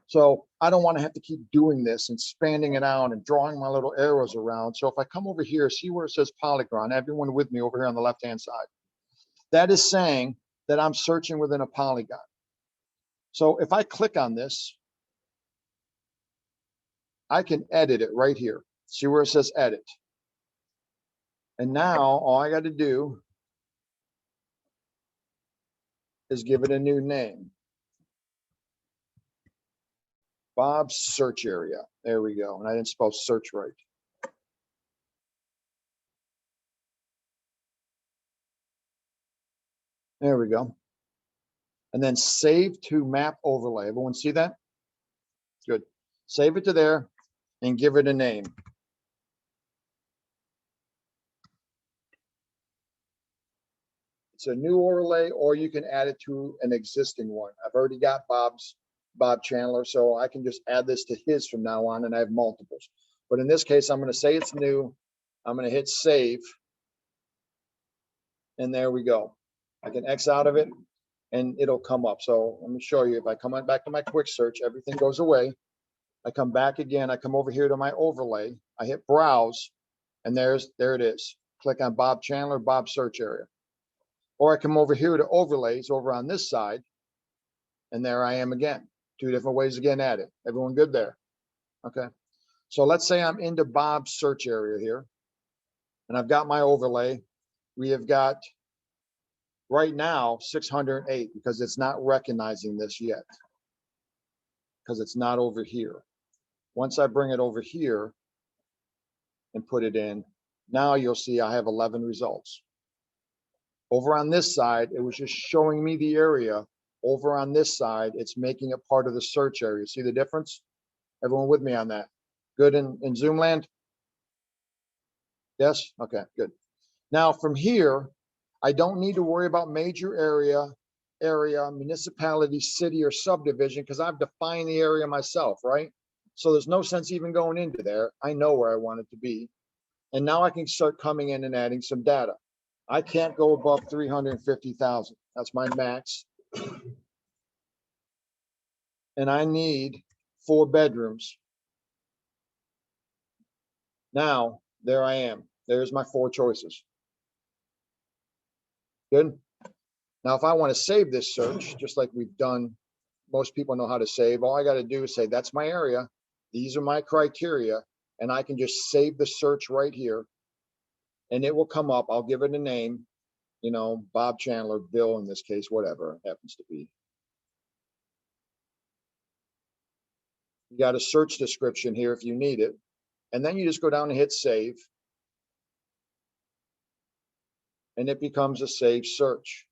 So I don't want to have to keep doing this and spanning it out and drawing my little arrows around. So if I come over here, see where it says polygon, everyone with me over here on the left-hand side. That is saying that I'm searching within a polygon. So if I click on this, I can edit it right here. See where it says edit. And now all I got to do is give it a new name. Bob's search area. There we go. And I didn't spell search right. There we go. And then save to map overlay. Everyone see that? Good. Save it to there and give it a name. It's a new overlay, or you can add it to an existing one. I've already got Bob Chandler, so I can just add this to his from now on, and I have multiples. But in this case, I'm going to say it's new. I'm going to hit save. And there we go. I can X out of it and it'll come up. So let me show you. If I come back to my quick search, everything goes away. I come back again. I come over here to my overlay. I hit browse, and there it is. Click on Bob Chandler, Bob search area. Or I come over here to overlays over on this side, and there I am again. Two different ways to get at it. Everyone good there? Okay. So let's say I'm into Bob's search area here, and I've got my overlay. We have got right now 608 because it's not recognizing this yet, because it's not over here. Once I bring it over here and put it in, now you'll see I have 11 results. Over on this side, it was just showing me the area. Over on this side, it's making it part of the search area. See the difference? Everyone with me on that? Good in Zoom land? Yes? Okay, good. Now from here, I don't need to worry about major area, municipality, city, or subdivision, because I've defined the area myself, right? So there's no sense even going into there. I know where I want it to be. And now I can start coming in and adding some data. I can't go above 350,000. That's my max. And I need 4 bedrooms. Now, there I am. There's my 4 choices. Good. Now, if I want to save this search, just like we've done, most people know how to save. All I got to do is say, that's my area. These are my criteria. And I can just save the search right here. And it will come up. I'll give it a name, you know, Bob Chandler, Bill in this case, whatever it happens to be. You got a search description here if you need it. And then you just go down and hit save. And it becomes a saved search.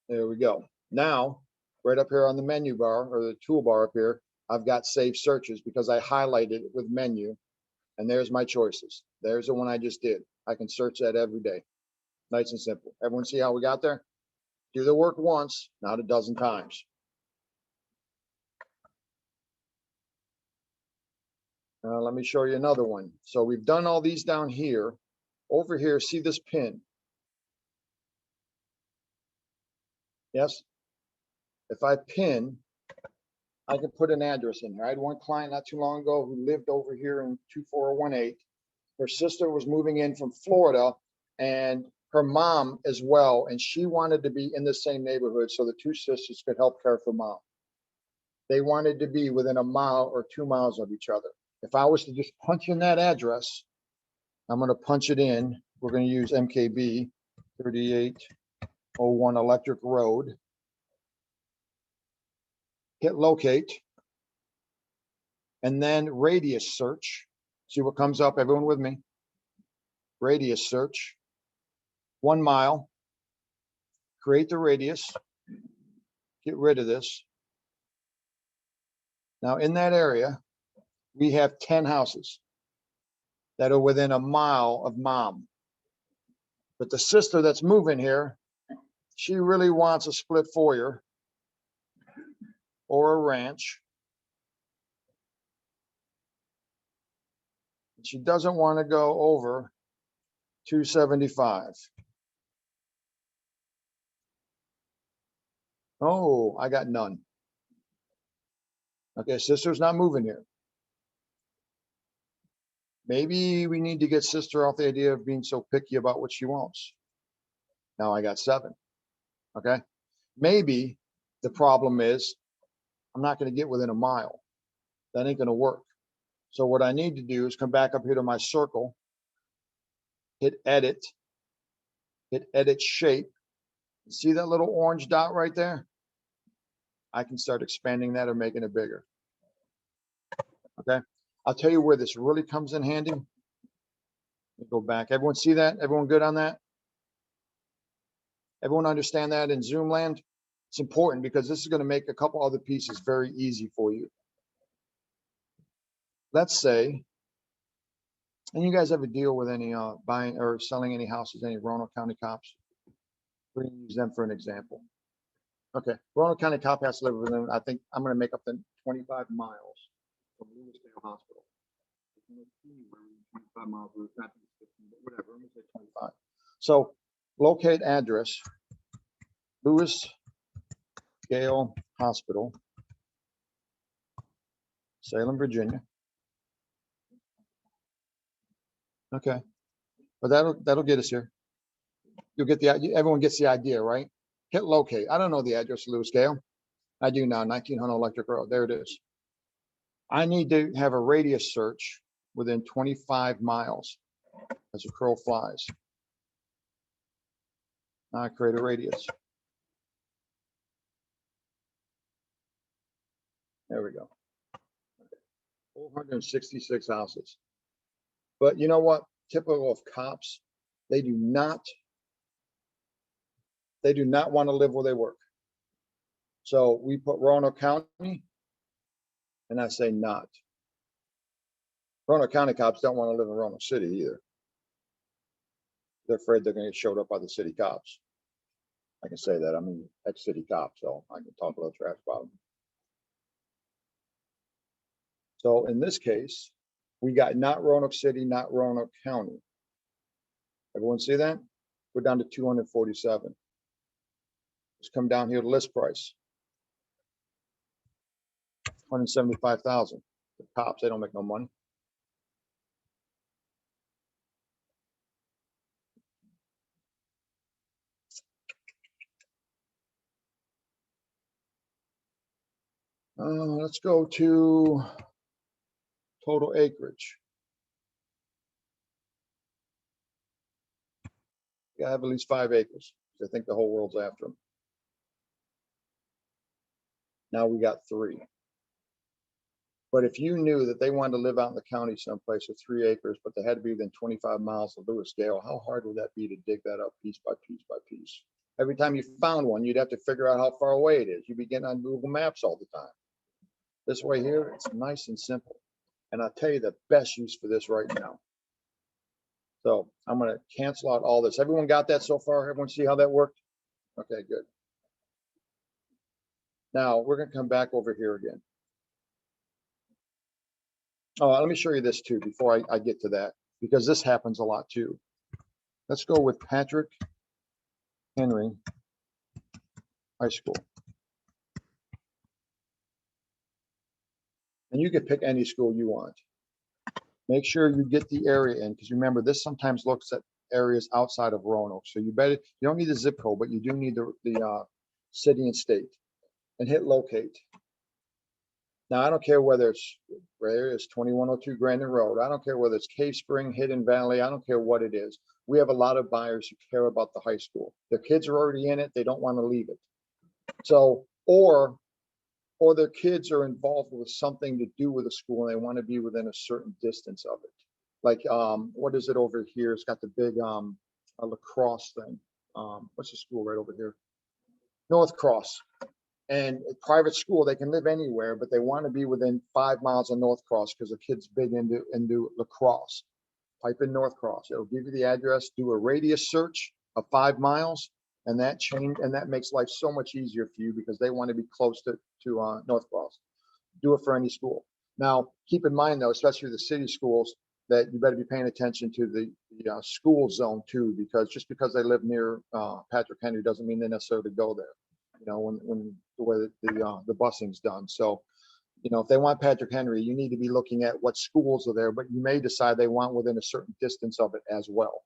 There we go. Now, right up here on the menu bar or the toolbar up here, I've got saved searches because I highlighted it with menu. And there's my choices. There's the one I just did. I can search that every day. Nice and simple. Everyone see how we got there? Do the work once, not a dozen times. Let me show you another one. So we've done all these down here. Over here, see this pin? Yes? If I pin, I can put an address in here. I had one client not too long ago who lived over here in 24018. Her sister was moving in from Florida and her mom as well. And she wanted to be in the same neighborhood so the two sisters could help care for mom. They wanted to be within a mile or 2 miles of each other. If I was to just punch in that address, I'm going to punch it in. We're going to use MKB 3801 Electric Road. Hit locate. And then radius search. See what comes up, everyone with me? Radius search. 1 mile. Create the radius. Get rid of this. Now in that area, we have 10 houses that are within a mile of mom. But the sister that's moving here, she really wants a split foyer or a ranch. She doesn't want to go over 275. Oh, I got none. Okay, sister's not moving here. Maybe we need to get sister off the idea of being so picky about what she wants. Now I got 7. Okay. Maybe the problem is I'm not going to get within a mile. That ain't going to work. So what I need to do is come back up here to my circle, hit edit shape. See that little orange dot right there? I can start expanding that or making it bigger. Okay. I'll tell you where this really comes in handy. Let me go back. Everyone see that? Everyone good on that? Everyone understand that in Zoom land? It's important because this is going to make a couple other pieces very easy for you. Let's say, and you guys ever deal with any buying or selling any houses, any Roanoke County cops? We're going to use them for an example. Okay, Roanoke County cop has to live within, I think I'm going to make up the 25 miles from Lewisdale Hospital. 25 miles, whatever, let me say 25. So locate address, Lewisdale Hospital, Salem, Virginia. Okay, but that'll get us here. You'll get everyone gets the idea, right? Hit locate. I don't know the address of Lewisdale. I do now, 1900 Electric Road. There it is. I need to have a radius search within 25 miles as a crow flies. Now I create a radius. There we go. 466 houses. But you know what? Typical of cops, they do not want to live where they work. So we put Roanoke County, and I say not. Roanoke County cops don't want to live in Roanoke City either. They're afraid they're going to get showed up by the city cops. I can say that. I'm an ex-city cop, so I can talk a little trash about them. So in this case, we got not Roanoke City, not Roanoke County. Everyone see that? We're down to 247. Let's come down here to list price. 175,000. The cops, they don't make no money. Let's go to total acreage. gotta have at least 5 acres. I think the whole world's after them. Now we got 3. But if you knew that they wanted to live out in the county someplace with 3 acres, but they had to be within 25 miles of Lewis Gale, how hard would that be to dig that up piece by piece by piece? Every time you found one, you'd have to figure out how far away it is. You'd be getting on Google Maps all the time. This way here, it's nice and simple. And I'll tell you the best use for this right now. So I'm going to cancel out all this. Everyone got that so far? Everyone see how that worked? Okay, good. Now we're going to come back over here again. Oh, let me show you this too before I get to that, because this happens a lot too. Let's go with Patrick Henry High School. And you can pick any school you want. Make sure you get the area in, because remember, this sometimes looks at areas outside of Roanoke. So you don't need the zip code, but you do need the city and state, and hit locate. Now, I don't care whether it's where it's 2102 Grandin Road. I don't care whether it's Cave Spring, Hidden Valley. I don't care what it is. We have a lot of buyers who care about the high school. Their kids are already in it. They don't want to leave it. So, or their kids are involved with something to do with the school and they want to be within a certain distance of it. Like, what is it over here? It's got the big lacrosse thing. What's the school right over here? North Cross. And a private school, they can live anywhere, but they want to be within 5 miles of North Cross because the kid's big into lacrosse. Type in North Cross. It'll give you the address. Do a radius search of 5 miles, and that makes life so much easier for you because they want to be close to North Cross. Do it for any school. Now, keep in mind though, especially the city schools, that you better be paying attention to the school zone too, because just because they live near Patrick Henry doesn't mean they necessarily go there. You know, when the way the busing's done. So, you know, if they want Patrick Henry, you need to be looking at what schools are there, but you may decide they want within a certain distance of it as well.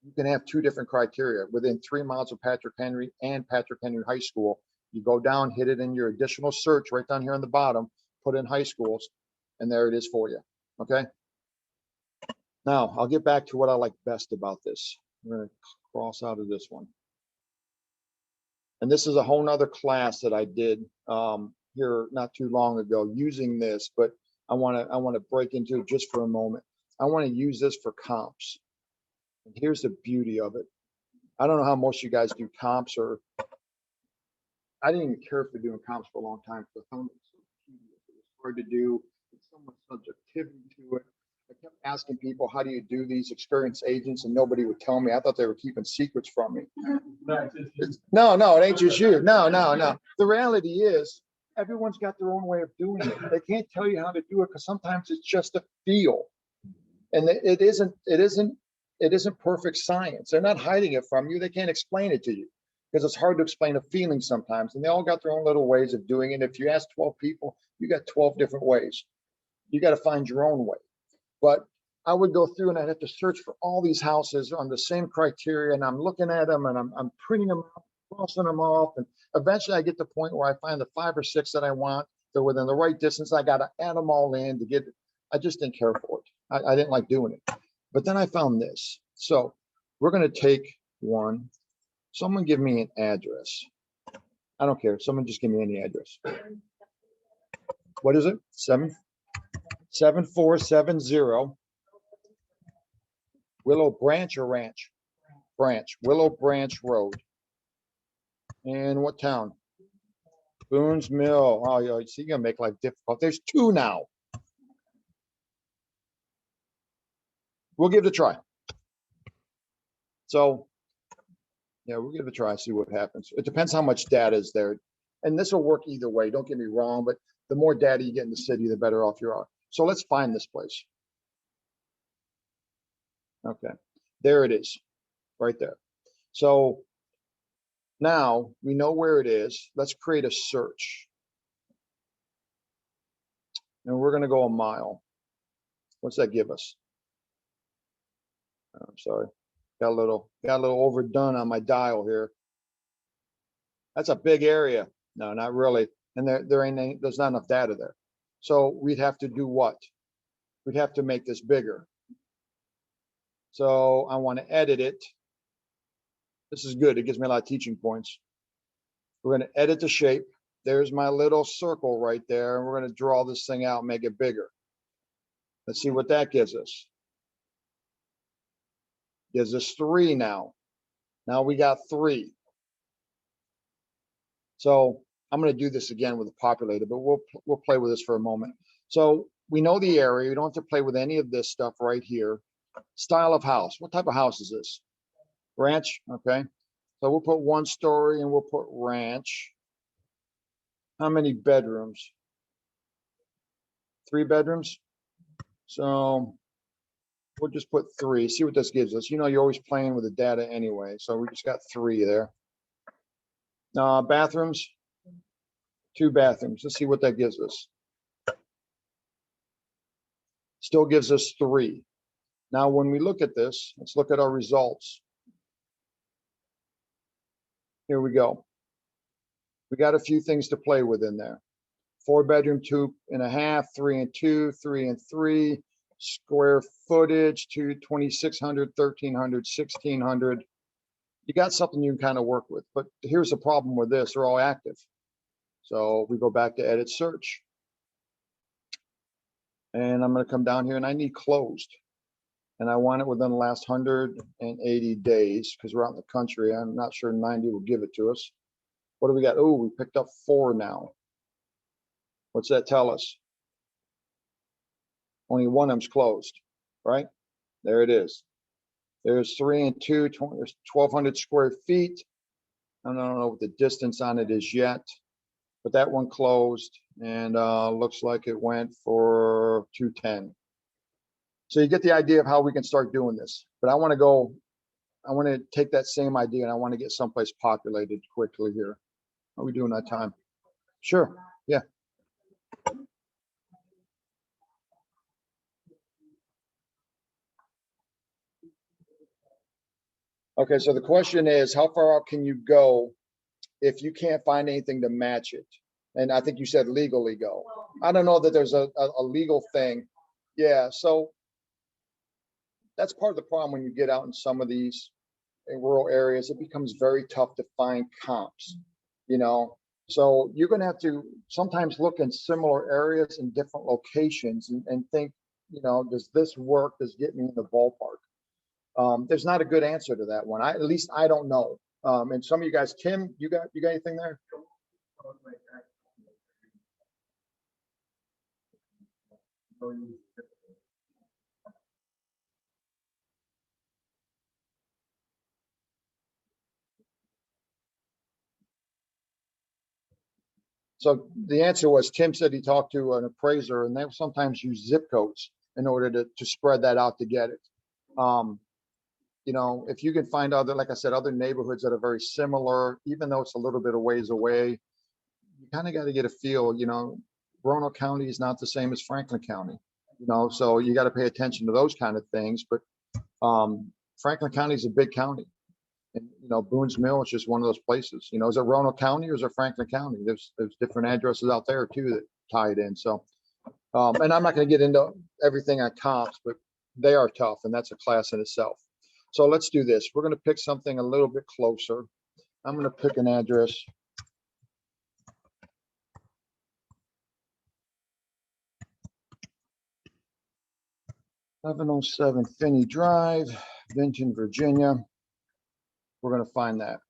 You can have 2 different criteria within 3 miles of Patrick Henry and Patrick Henry High School. You go down, hit it in your additional search right down here on the bottom, put in high schools, and there it is for you. Okay. Now I'll get back to what I like best about this. I'm going to cross out of this one. And this is a whole nother class that I did here not too long ago using this, but I want to break into it just for a moment. I want to use this for comps. And here's the beauty of it. I don't know how most of you guys do comps, or I didn't even care for doing comps for a long time because I found it so tedious. It was hard to do. There's so much subjectivity to it. I kept asking people, how do you do these, experienced agents, and nobody would tell me. I thought they were keeping secrets from me. No, it ain't just you. No. The reality is everyone's got their own way of doing it. They can't tell you how to do it because sometimes it's just a feel. And it isn't perfect science. They're not hiding it from you. They can't explain it to you because it's hard to explain a feeling sometimes. And they all got their own little ways of doing it. If you ask 12 people, you got 12 different ways. You got to find your own way. But I would go through and I'd have to search for all these houses on the same criteria, and I'm looking at them and I'm printing them out, crossing them off, and eventually I get to the point where I find the 5 or 6 that I want. They're within the right distance. I got to add them all in to get it. I just didn't care for it. I didn't like doing it. But then I found this. So we're going to take one. Someone give me an address. I don't care. Someone just give me any address. What is it? 7470 Willow Branch or Ranch? Branch. Willow Branch Road. And what town? Boone's Mill. Oh, yeah, see, you're gonna make life difficult. There's 2 now. We'll give it a try. So, yeah, we'll give it a try, see what happens. It depends how much data is there. And this will work either way, don't get me wrong, but the more data you get in the city, the better off you are. So let's find this place. Okay, there it is, right there. So now we know where it is. Let's create a search. And we're gonna go a mile. What's that give us? I'm sorry, got a little overdone on my dial here. That's a big area. No, not really. And there's not enough data there. So we'd have to do what? We'd have to make this bigger. So I want to edit it. This is good. It gives me a lot of teaching points. We're going to edit the shape. There's my little circle right there. And we're going to draw this thing out and make it bigger. Let's see what that gives us. Gives us 3 now. Now we got 3. So I'm going to do this again with the populated, but we'll play with this for a moment. So we know the area. We don't have to play with any of this stuff right here. Style of house. What type of house is this? Ranch. Okay. So we'll put 1 story and we'll put ranch. How many bedrooms? 3 bedrooms. So we'll just put 3. See what this gives us. You know, you're always playing with the data anyway. So we just got 3 there. Bathrooms. 2 bathrooms. Let's see what that gives us. Still gives us 3. Now, when we look at this, let's look at our results. Here we go. We got a few things to play with in there. 4 bedroom, 2.5, 3 and 2, 3 and 3, square footage, 2,600, 1,300, 1,600. You got something you can kind of work with, but here's the problem with this. They're all active. So we go back to edit search. And I'm going to come down here and I need closed. And I want it within the last 180 days because we're out in the country. I'm not sure 90 will give it to us. What do we got? Oh, we picked up 4 now. What's that tell us? Only one of them's closed, right? There it is. There's 3 and 2, 1,200 square feet. I don't know what the distance on it is yet, but that one closed and looks like it went for 210. So you get the idea of how we can start doing this. But I want to take that same idea and I want to get someplace populated quickly here. How are we doing that time? Sure. Yeah. Okay, so the question is, how far out can you go if you can't find anything to match it? And I think you said legally go. I don't know that there's a legal thing. Yeah, so that's part of the problem when you get out in some of these rural areas. It becomes very tough to find comps, you know. So you're going to have to sometimes look in similar areas in different locations and think, you know, does this work? Does it get me in the ballpark? There's not a good answer to that one. At least I don't know. And some of you guys, Tim, you got anything there? So the answer was, Tim said he talked to an appraiser and they sometimes use zip codes in order to spread that out to get it. You know, if you can find other, like I said, other neighborhoods that are very similar, even though it's a little bit of ways away, you kind of got to get a feel. You know, Roanoke County is not the same as Franklin County, you know, so you got to pay attention to those kind of things. But Franklin County is a big county. And, you know, Boone's Mill is just one of those places. You know, is it Roanoke County or is it Franklin County? There's different addresses out there too that tie it in. So, and I'm not going to get into everything on comps, but they are tough, and that's a class in itself. So let's do this. We're going to pick something a little bit closer. I'm going to pick an address. "1107 Finney Drive, Vinton, Virginia." We're going to find that.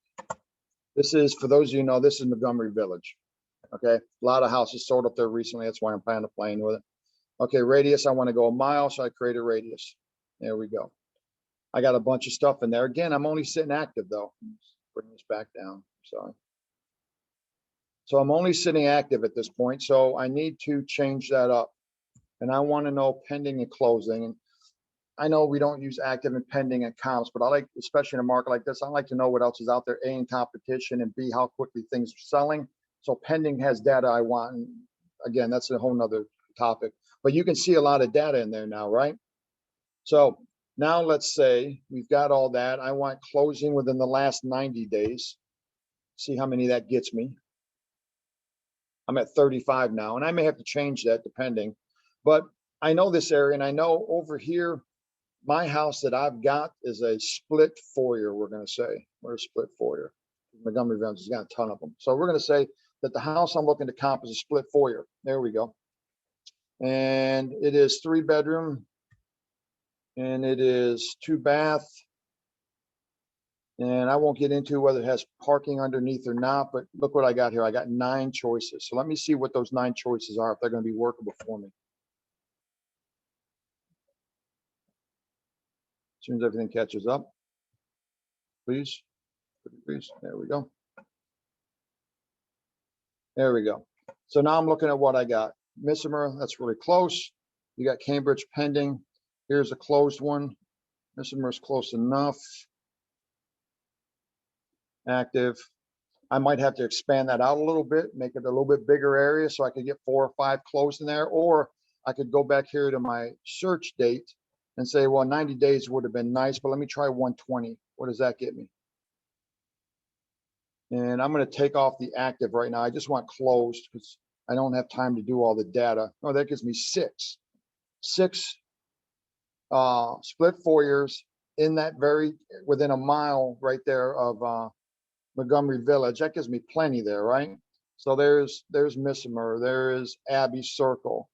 This is, for those of you who know, this is Montgomery Village. Okay, a lot of houses sold up there recently. That's why I'm kind of playing with it. Okay, radius, I want to go a mile, so I create a radius. There we go. I got a bunch of stuff in there. Again, I'm only sitting active though. Bring this back down, sorry. So I'm only sitting active at this point, so I need to change that up. And I want to know pending and closing. And I know we don't use active and pending and comps, but I like, especially in a market like this, I like to know what else is out there, A, in competition, and B, how quickly things are selling. So pending has data I want. And again, that's a whole nother topic, but you can see a lot of data in there now, right? So now let's say we've got all that. I want closing within the last 90 days. See how many that gets me. I'm at 35 now, and I may have to change that depending, but I know this area, and I know over here, My house that I've got is a split foyer, we're gonna say. We're a split foyer. Montgomery Village has got a ton of them. So we're gonna say that the house I'm looking to comp is a split foyer. There we go. And it is 3-bedroom. And it is 2-bath. And I won't get into whether it has parking underneath or not, but look what I got here. I got 9 choices. So let me see what those 9 choices are, if they're gonna be workable for me. As soon as everything catches up, please. There we go. There we go. So now I'm looking at what I got. Missimer, that's really close. You got Cambridge pending. Here's a closed one. Missimer is close enough. Active. I might have to expand that out a little bit, make it a little bit bigger area so I could get 4 or 5 closed in there, or I could go back here to my search date and say, well, 90 days would have been nice, but let me try 120. What does that get me? And I'm going to take off the active right now. I just want closed because I don't have time to do all the data. Oh, that gives me 6. 6 split foyers in that within a mile right there of Montgomery Village. That gives me plenty there, right? So there's Missimer, there is Abbey Circle,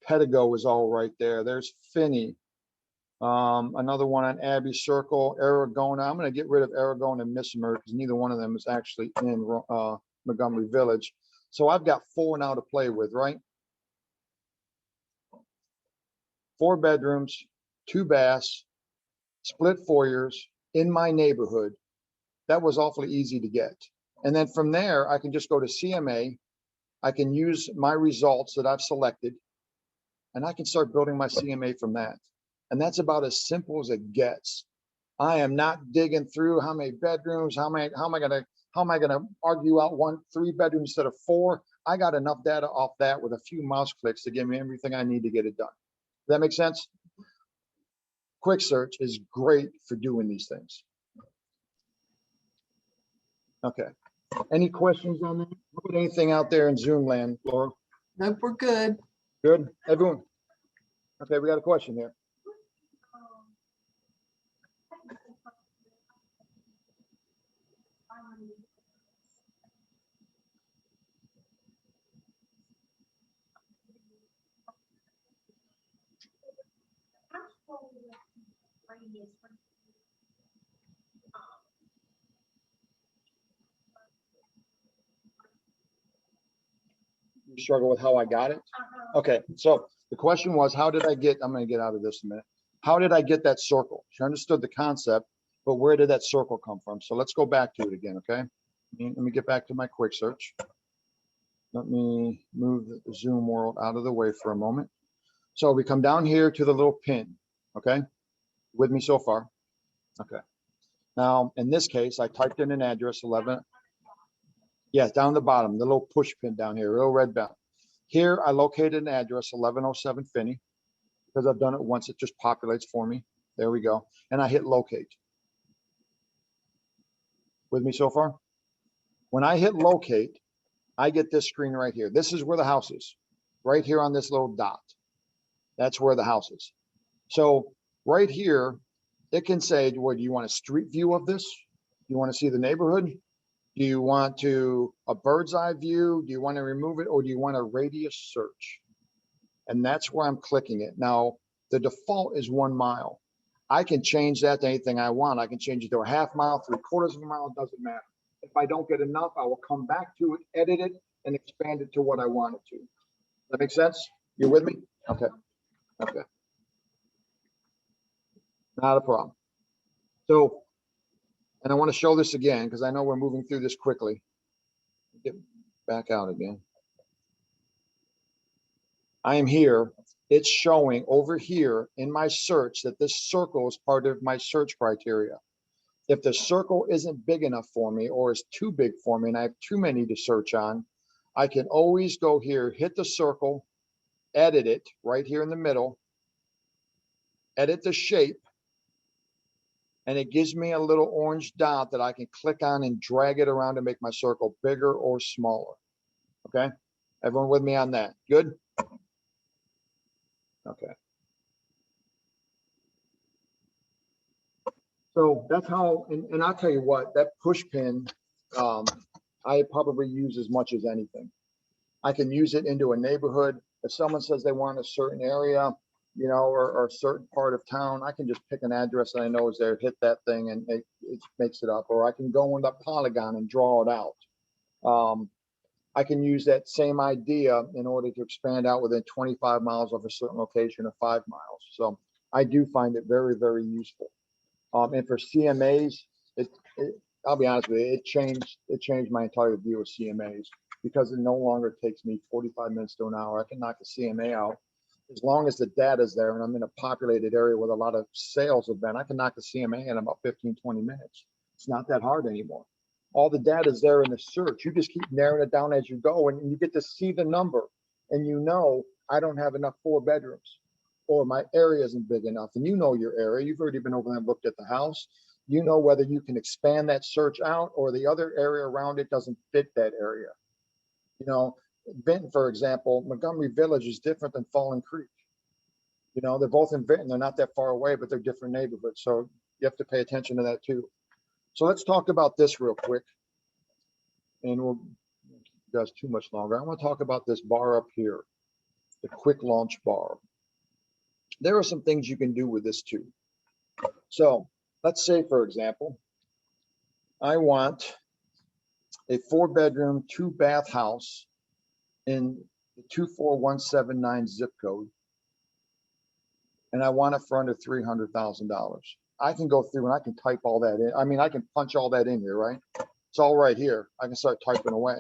Pedigo is all right there. There's Finney. Another one on Abbey Circle, Aragona. I'm going to get rid of Aragona and Missimer because neither one of them is actually in Montgomery Village. So I've got 4 now to play with, right? 4 bedrooms, 2 baths, split foyers in my neighborhood. That was awfully easy to get. And then from there, I can just go to CMA. I can use my results that I've selected, and I can start building my CMA from that. And that's about as simple as it gets. I am not digging through how many bedrooms, how am I gonna argue out 3 bedrooms instead of 4. I got enough data off that with a few mouse clicks to give me everything I need to get it done. Does that make sense? Quick search is great for doing these things. Okay. Any questions on that? How about anything out there in Zoom land, Laura? Nope, we're good. Good, everyone? Okay, we got a question here. You struggle with how I got it? Okay, so the question was, how did I get, I'm gonna get out of this in a minute. How did I get that circle? She understood the concept, but where did that circle come from? So let's go back to it again, okay? Let me get back to my quick search. Let me move the Zoom world out of the way for a moment. So we come down here to the little pin, okay? With me so far? Okay. Now, in this case, I typed in an address, 11. Yes, down the bottom, the little push pin down here, little red bell. Here, I located an address, 1107 Finney, because I've done it once, it just populates for me. There we go. And I hit locate. With me so far? When I hit locate, I get this screen right here. This is where the house is, right here on this little dot. That's where the house is. So right here, it can say, well, do you want a street view of this? Do you want to see the neighborhood? Do you want a bird's eye view? Do you want to remove it, or do you want a radius search? And that's where I'm clicking it. Now, the default is 1 mile. I can change that to anything I want. I can change it to a half mile, 3/4 of a mile, it doesn't matter. If I don't get enough, I will come back to it, edit it, and expand it to what I want it to. That make sense? You with me? Okay. Okay. Not a problem. So, and I want to show this again because I know we're moving through this quickly. Get back out again. I am here. It's showing over here in my search that this circle is part of my search criteria. If the circle isn't big enough for me or is too big for me and I have too many to search on, I can always go here, hit the circle, edit it right here in the middle, edit the shape, and it gives me a little orange dot that I can click on and drag it around to make my circle bigger or smaller. Okay, everyone with me on that? Good? Okay. So that's how, and I'll tell you what, that push pin, I probably use as much as anything. I can use it into a neighborhood. If someone says they want a certain area, you know, or a certain part of town, I can just pick an address that I know is there, hit that thing, and it makes it up. Or I can go in the polygon and draw it out. I can use that same idea in order to expand out within 25 miles of a certain location or 5 miles. So I do find it very, very useful. And for CMAs, I'll be honest with you, it changed my entire view of CMAs because it no longer takes me 45 minutes to an hour. I can knock a CMA out as long as the data's there and I'm in a populated area with a lot of sales have been. I can knock the CMA in about 15, 20 minutes. It's not that hard anymore. All the data is there in the search. You just keep narrowing it down as you go, and you get to see the number. And you know, I don't have enough 4 bedrooms, or my area isn't big enough. And you know your area. You've already been over there and looked at the house. You know whether you can expand that search out or the other area around it doesn't fit that area. You know, Benton, for example, Montgomery Village is different than Fallen Creek. You know, they're both in Benton. They're not that far away, but they're different neighborhoods. So you have to pay attention to that too. So let's talk about this real quick. And we'll keep you guys too much longer. I want to talk about this bar up here, the quick launch bar. There are some things you can do with this too. So let's say, for example, I want a 4-bedroom, 2-bath house in the 24179 zip code, and I want it for under $300,000. I can go through and I can type all that in. I mean, I can punch all that in here, right? It's all right here. I can start typing away.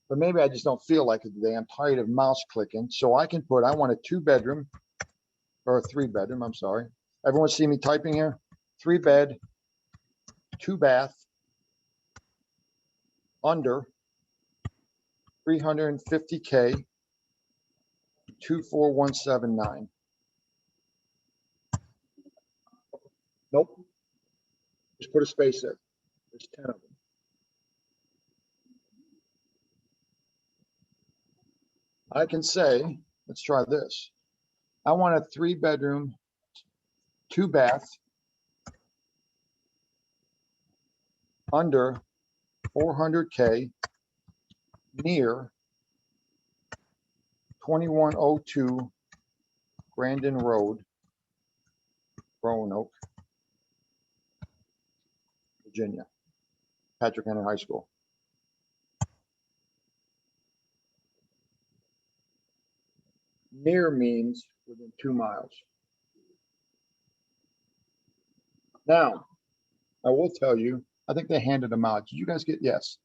But maybe I just don't feel like it today. I'm tired of mouse clicking. So I can put, I want a 2-bedroom or a 3-bedroom, I'm sorry. Everyone see me typing here? 3-bed, 2-bath, under 350K, 24179. Nope. Just put a space there. There's 10 of them. I can say, let's try this. I want a 3-bedroom, 2-bath, under 400K, near 2102 Grandin Road, Roanoke, Virginia, Patrick Henry High School. Near means within 2 miles. Now, I will tell you, I think they handed them out. Did you guys get, yes.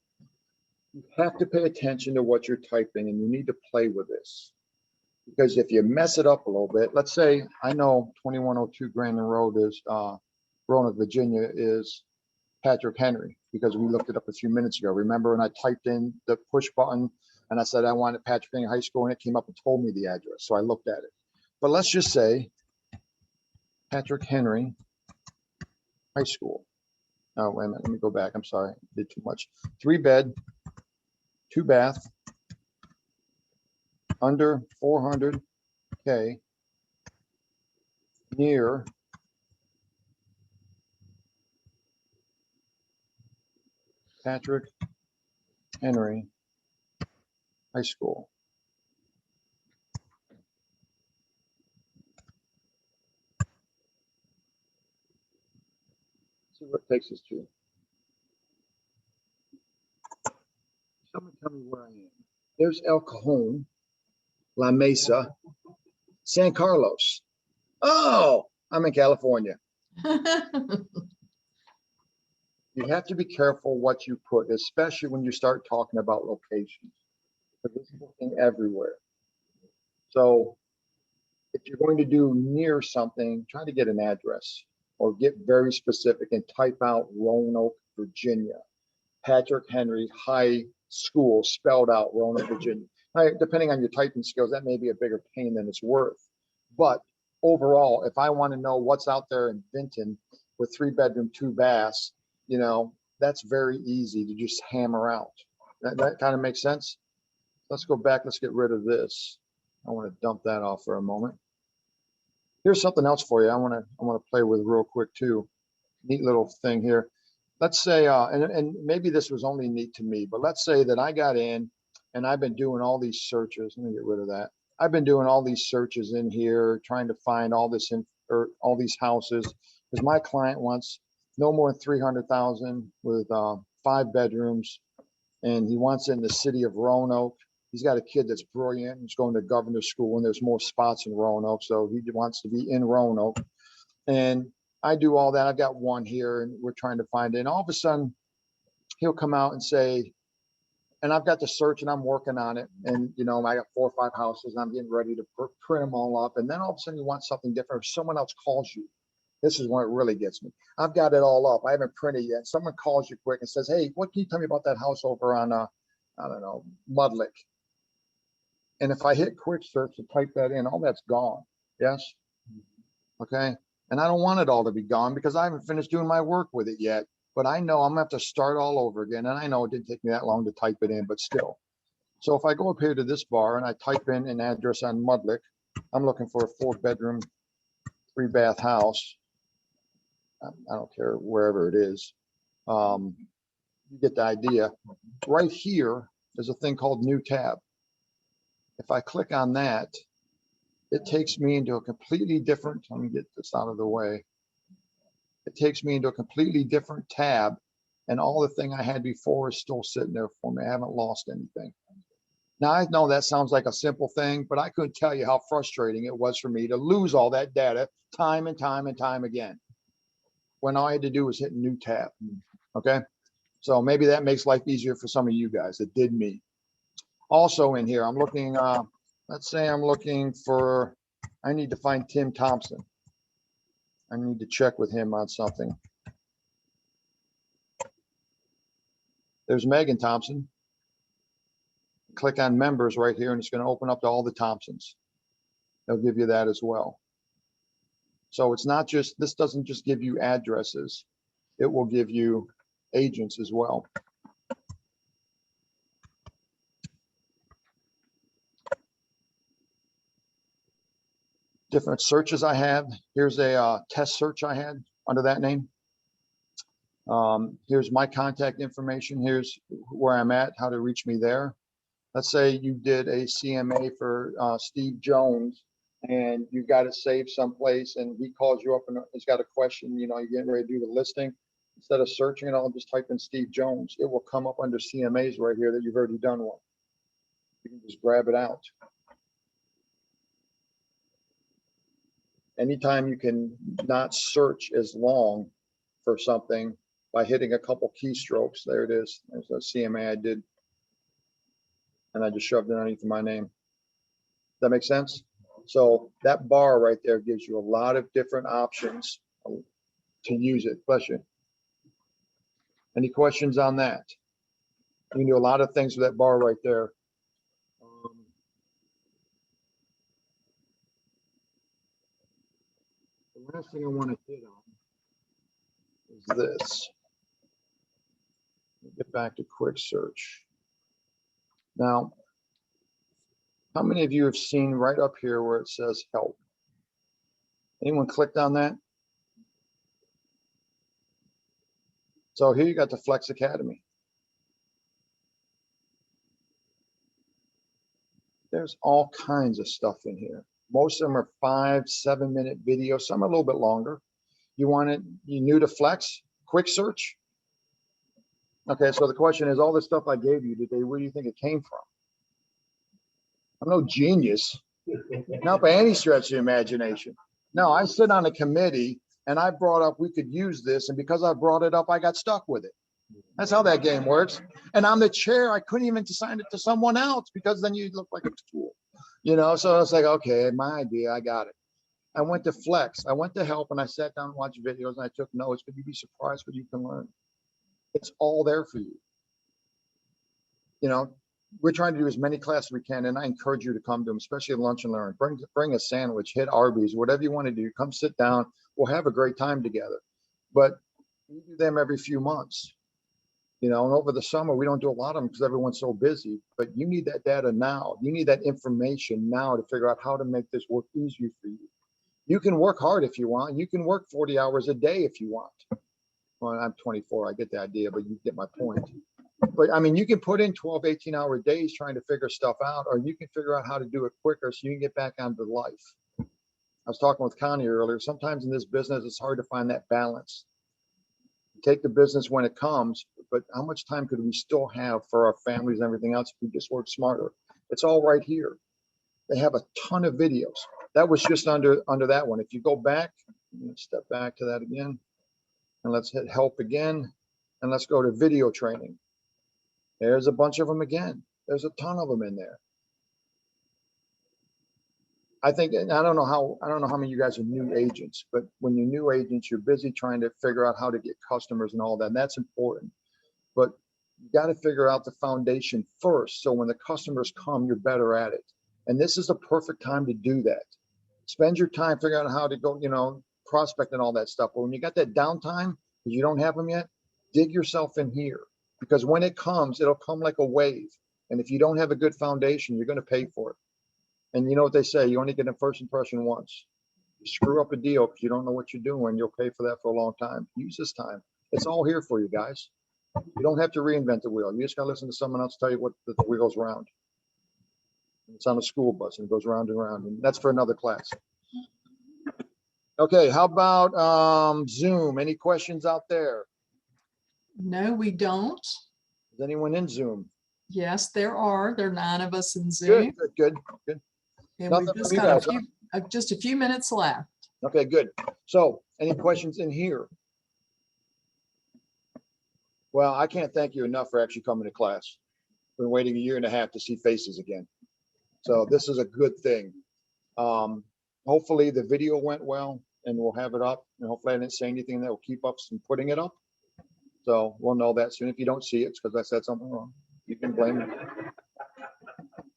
You have to pay attention to what you're typing and you need to play with this. Because if you mess it up a little bit, let's say I know 2102 Grandin Road is Roanoke, Virginia is Patrick Henry, because we looked it up a few minutes ago. Remember when I typed in the push button and I said I wanted Patrick Henry High School and it came up and told me the address. So I looked at it. But let's just say Patrick Henry High School. Oh, wait a minute. Let me go back. I'm sorry. I did too much. 3-bed, 2-bath, under 400K, near Patrick Henry High School. Let's see what it takes us to. Someone tell me where I am. There's El Cajon, La Mesa, San Carlos. Oh, I'm in California. You have to be careful what you put, especially when you start talking about locations, because it's looking everywhere. So if you're going to do near something, try to get an address or get very specific and type out Roanoke, Virginia, Patrick Henry High School, spelled out Roanoke, Virginia. Now, depending on your typing skills, that may be a bigger pain than it's worth. But overall, if I want to know what's out there in Vinton with 3-bedroom, 2 baths, you know, that's very easy to just hammer out. That kind of makes sense. Let's go back. Let's get rid of this. I want to dump that off for a moment. Here's something else for you. I want to play with real quick too. neat little thing here. Let's say, and maybe this was only neat to me, but let's say that I got in and I've been doing all these searches. Let me get rid of that. I've been doing all these searches in here, trying to find all this or all these houses, because my client wants no more than 300,000 with 5 bedrooms, and he wants it in the city of Roanoke. He's got a kid that's brilliant. He's going to governor's school, and there's more spots in Roanoke, so he wants to be in Roanoke. And I do all that. I've got one here, and we're trying to find it. And all of a sudden, he'll come out and say, and I've got the search and I'm working on it. And, you know, I got 4 or 5 houses and I'm getting ready to print them all up. And then all of a sudden you want something different. If someone else calls you, this is when it really gets me. I've got it all up. I haven't printed yet. Someone calls you quick and says, hey, what can you tell me about that house over on, I don't know, Mudlick? And if I hit quick search to type that in, all that's gone. Yes. Okay. And I don't want it all to be gone because I haven't finished doing my work with it yet. But I know I'm gonna have to start all over again. And I know it didn't take me that long to type it in, but still. So if I go up here to this bar and I type in an address on Mudlick, I'm looking for a 4-bedroom, 3-bath house. I don't care wherever it is. You get the idea. Right here, there's a thing called New Tab. If I click on that, it takes me into a completely different, let me get this out of the way. It takes me into a completely different tab, and all the thing I had before is still sitting there for me. I haven't lost anything. Now, I know that sounds like a simple thing, but I couldn't tell you how frustrating it was for me to lose all that data time and time and time again, when all I had to do was hit New Tab. Okay. So maybe that makes life easier for some of you guys. It did me. Also in here, I'm looking, let's say I'm looking for, I need to find Tim Thompson. I need to check with him on something. There's Megan Thompson. Click on members right here and it's going to open up to all the Thompsons. They'll give you that as well. So it's not just, this doesn't just give you addresses. It will give you agents as well. Different searches I have. Here's a test search I had under that name. Here's my contact information. Here's where I'm at, how to reach me there. Let's say you did a CMA for Steve Jones and you got it saved someplace and he calls you up and he's got a question, you know, you're getting ready to do the listing. Instead of searching it, I'll just type in Steve Jones. It will come up under CMAs right here that you've already done one. You can just grab it out. Anytime you can not search as long for something by hitting a couple keystrokes, there it is. There's a CMA I did. And I just shoved it underneath my name. Does that make sense? So that bar right there gives you a lot of different options to use it. Bless you. Any questions on that? You can do a lot of things with that bar right there. The last thing I want to hit on is this. Get back to quick search. Now, how many of you have seen right up here where it says help? Anyone clicked on that? So here you got the Flex Academy. There's all kinds of stuff in here. Most of them are 5-7 minute videos. Some are a little bit longer. You want it, you new to Flex, quick search? Okay, so the question is, all the stuff I gave you today, where do you think it came from? I'm no genius, not by any stretch of the imagination. No, I sit on a committee and I brought up we could use this, and because I brought it up, I got stuck with it. That's how that game works. And I'm the chair. I couldn't even assign it to someone else because then you look like a tool, you know? So it's like, okay, my idea, I got it. I went to Flex. I went to help and I sat down and watched videos and I took notes, but you'd be surprised what you can learn. It's all there for you. You know, we're trying to do as many classes as we can, and I encourage you to come to them, especially lunch and learn. Bring a sandwich, hit Arby's, whatever you want to do. Come sit down. We'll have a great time together. But we do them every few months. You know, and over the summer, we don't do a lot of them because everyone's so busy, but you need that data now. You need that information now to figure out how to make this work easier for you. You can work hard if you want. You can work 40 hours a day if you want. Well, I'm 24, I get the idea, but you get my point. But I mean, you can put in 12, 18-hour days trying to figure stuff out, or you can figure out how to do it quicker so you can get back onto life. I was talking with Connie earlier. Sometimes in this business, it's hard to find that balance. Take the business when it comes, but how much time could we still have for our families and everything else if we just work smarter? It's all right here. They have a ton of videos. That was just under that one. If you go back, step back to that again, and let's hit help again, and let's go to video training. There's a bunch of them again. There's a ton of them in there. I think, and I don't know how many of you guys are new agents, but when you're new agents, you're busy trying to figure out how to get customers and all that, and that's important. But you got to figure out the foundation first, so when the customers come, you're better at it. And this is the perfect time to do that. Spend your time figuring out how to go, prospect and all that stuff. But when you got that downtime, because you don't have them yet, dig yourself in here. Because when it comes, it'll come like a wave. And if you don't have a good foundation, you're going to pay for it. And you know what they say, you only get a first impression once. You screw up a deal because you don't know what you're doing, you'll pay for that for a long time. Use this time. It's all here for you guys. You don't have to reinvent the wheel. You just got to listen to someone else tell you what the wheel's round. It's on a school bus and it goes round and round, and that's for another class. Okay, how about Zoom? Any questions out there? No, we don't. Is anyone in Zoom? Yes, there are. There are 9 of us in Zoom. Good. And Nothing we've just from you got guys, just a few minutes left. Okay, good. So any questions in here? Well, I can't thank you enough for actually coming to class. Been waiting 1.5 years to see faces again. So this is a good thing. Hopefully the video went well and we'll have it up, and hopefully I didn't say anything that will keep us from putting it up. So we'll know that soon. If you don't see it, it's because I said something wrong. You can blame me.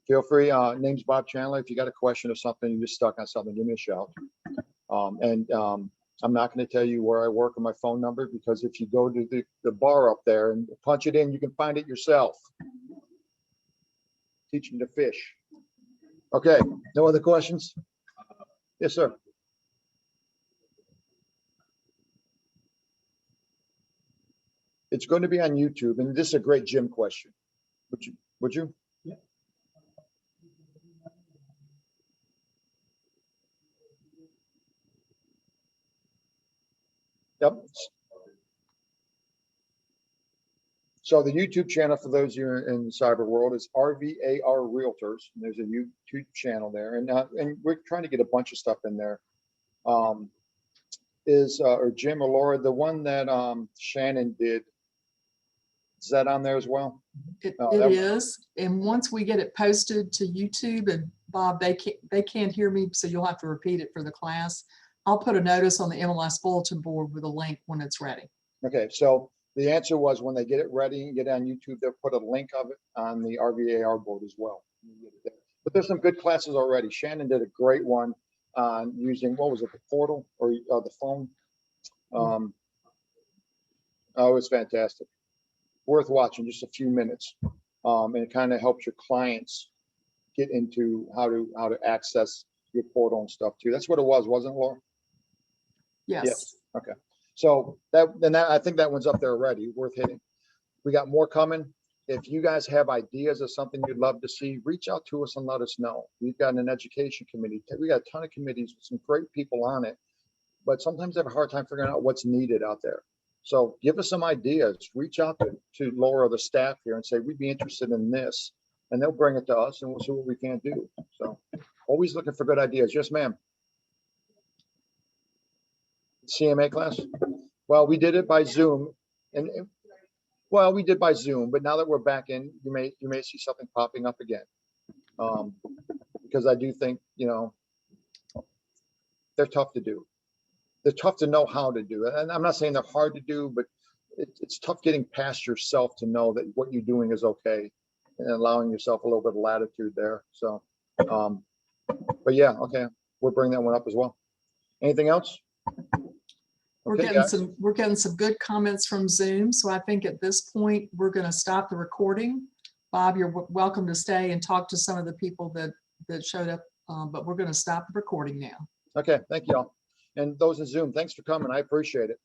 Feel free. Name's Bob Chandler. If you got a question or something, you're just stuck on something, give me a shout. I'm not going to tell you where I work or my phone number, because if you go to the bar up there and punch it in, you can find it yourself. Teach them to fish. Okay, no other questions? Yes, sir. It's going to be on YouTube, and this is a great gym question. Would you? Yeah. Yep. So the YouTube channel, for those of you in the cyber world, is RVAR Realtors. And there's a YouTube channel there, and we're trying to get a bunch of stuff in there. Or Jim or Laura, the one that Shannon did, is that on there as well? It is. And once we get it posted to YouTube, and Bob, they can't hear me, so you'll have to repeat it for the class. I'll put a notice on the MLS bulletin board with a link when it's ready. Okay, so the answer was when they get it ready and get it on YouTube, they'll put a link of it on the RVAR board as well. But there's some good classes already. Shannon did a great one on using, what was it, the portal or the phone? Oh, it's fantastic. Worth watching, just a few minutes. And it kind of helps your clients get into how to access your portal and stuff too. That's what it was, wasn't it, Laura? Yes. Okay. So I think that one's up there already, worth hitting. We got more coming. If you guys have ideas of something you'd love to see, reach out to us and let us know. We've got an education committee. We got a ton of committees with some great people on it, but sometimes they have a hard time figuring out what's needed out there. So give us some ideas. Reach out to Laura or the staff here and say, we'd be interested in this, and they'll bring it to us and we'll see what we can do. So always looking for good ideas. Yes, ma'am. CMA class? Well, we did it by Zoom, and well, we did by Zoom, but now that we're back in, you may see something popping up again, because I do think, they're tough to do. They're tough to know how to do it, and I'm not saying they're hard to do, but it's tough getting past yourself to know that what you're doing is okay, and allowing yourself a little bit of latitude there. So, but yeah, okay, we'll bring that one up as well. Anything else? We're getting some good comments from Zoom. So I think at this point, we're going to stop the recording. Bob, you're welcome to stay and talk to some of the people that showed up, but we're going to stop the recording now. Okay, thank you all. And those in Zoom, thanks for coming. I appreciate it.